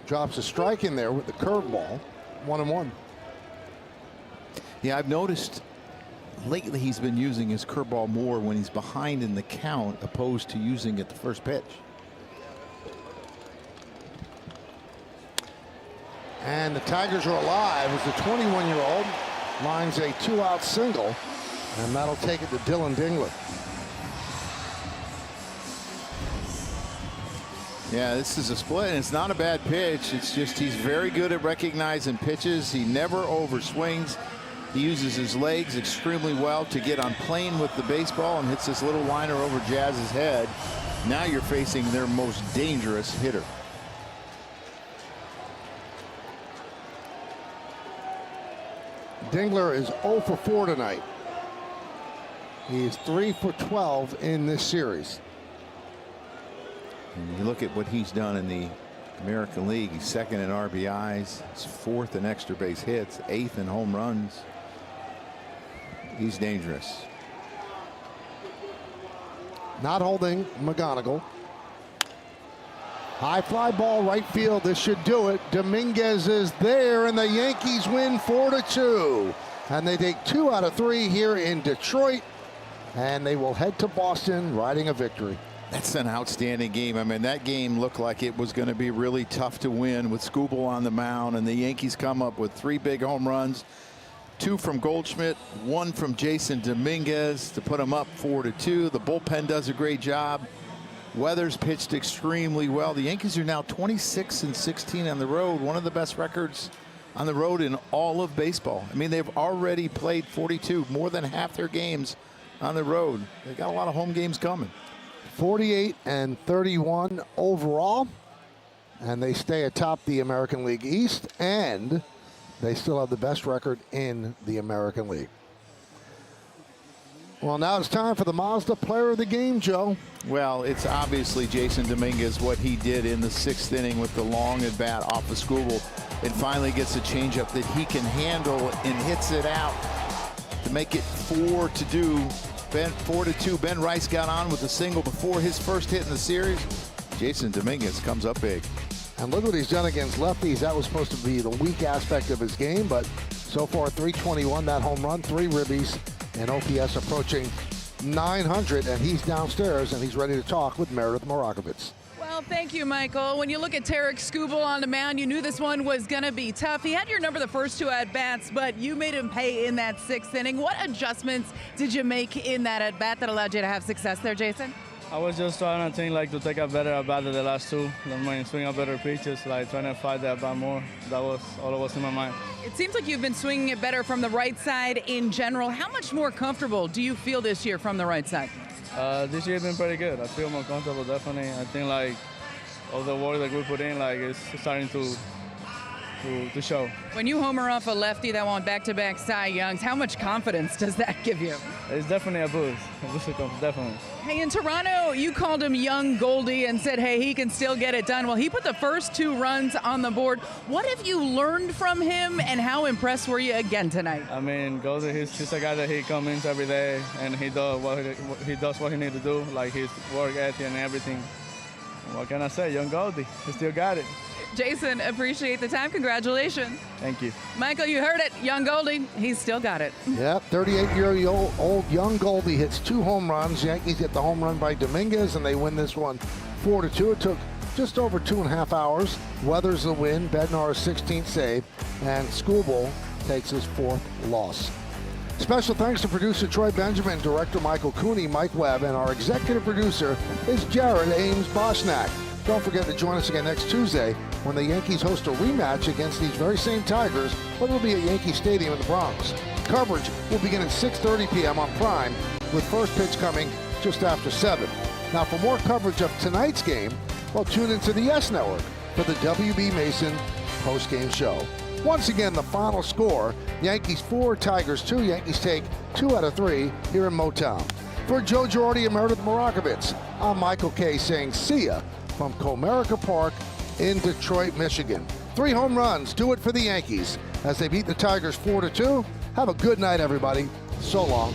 A: Drops a strike in there with the curveball. 1-1.
E: Yeah, I've noticed lately he's been using his curveball more when he's behind in the count opposed to using it the first pitch.
A: And the Tigers are alive as the 21-year-old lines a 2-out single, and that'll take it to Dylan Dingler.
E: Yeah, this is a split, and it's not a bad pitch. It's just he's very good at recognizing pitches. He never overswings. He uses his legs extremely well to get on plane with the baseball and hits this little liner over Jazz's head. Now you're facing their most dangerous hitter.
A: Dingler is 0 for 4 tonight. He is 3 for 12 in this series.
E: And you look at what he's done in the American League. He's second in RBIs. He's fourth in extra base hits, 8th in home runs. He's dangerous.
A: Not holding McGonigal. High fly ball right field. This should do it. Dominguez is there, and the Yankees win 4-2. And they take 2 out of 3 here in Detroit. And they will head to Boston riding a victory.
E: That's an outstanding game. I mean, that game looked like it was going to be really tough to win with Skubal on the mound, and the Yankees come up with 3 big home runs, 2 from Goldschmidt, 1 from Jason Dominguez to put them up 4-2. The bullpen does a great job. Weathers pitched extremely well. The Yankees are now 26-16 on the road, one of the best records on the road in all of baseball. I mean, they've already played 42, more than half their games on the road. They got a lot of home games coming.
A: 48-31 overall, and they stay atop the American League East, and they still have the best record in the American League. Well, now it's time for the Mazda Player of the Game, Joe.
E: Well, it's obviously Jason Dominguez, what he did in the 6th inning with the long at bat off of Skubal, and finally gets a changeup that he can handle and hits it out to make it 4-2. 4-2. Ben Rice got on with a single before his first hit in the series. Jason Dominguez comes up big.
A: And look what he's done against lefties. That was supposed to be the weak aspect of his game, but so far 321, that home run, 3 ribbies, and OPS approaching 900, and he's downstairs and he's ready to talk with Meredith Morakovitz.
C: Well, thank you, Michael. When you look at Tarek Skubal on the mound, you knew this one was going to be tough. He had your number the first 2 at-bats, but you made him pay in that 6th inning. What adjustments did you make in that at-bat that allowed you to have success there, Jason?
H: I was just trying to think to take a better at-bat than the last 2. Swing a better pitches, trying to fight the at-bat more. That was all that was in my mind.
C: It seems like you've been swinging it better from the right side in general. How much more comfortable do you feel this year from the right side?
H: This year has been pretty good. I feel more comfortable, definitely. I think all the work that we put in, it's starting to show.
C: When you homer off a lefty that won back-to-back Cy Youngs, how much confidence does that give you?
H: It's definitely a boost. A boost of confidence, definitely.
C: Hey, in Toronto, you called him Young Goldie and said, hey, he can still get it done. Well, he put the first 2 runs on the board. What have you learned from him, and how impressed were you again tonight?
H: I mean, Goldie, he's a guy that he comes in every day, and he does what he needs to do, his work ethic and everything. What can I say? Young Goldie, he still got it.
C: Jason, appreciate the time. Congratulations.
H: Thank you.
C: Michael, you heard it. Young Goldie, he's still got it.
A: Yep, 38-year-old young Goldie hits 2 home runs. Yankees get the home run by Dominguez, and they win this one 4-2. It took just over 2.5 hours. Weathers the win. Bednar's 16th save, and Skubal takes his 4th loss. Special thanks to producer Troy Benjamin, director Michael Cooney, Mike Webb, and our executive producer is Jared Ames Boschnack. Don't forget to join us again next Tuesday when the Yankees host a rematch against these very same Tigers, but it'll be at Yankee Stadium in the Bronx. Coverage will begin at 6:30 p.m. on Prime, with first pitch coming just after 7. Now, for more coverage of tonight's game, well, tune into the Yes Network for the W.B. Mason post-game show. Once again, the final score, Yankees 4, Tigers 2. Yankees take 2 out of 3 here in Motown. For Joe Girardi and Meredith Morakovitz, I'm Michael Kay saying see ya from Comerica Park in Detroit, Michigan. 3 home runs do it for the Yankees as they beat the Tigers 4-2. Have a good night, everybody. So long.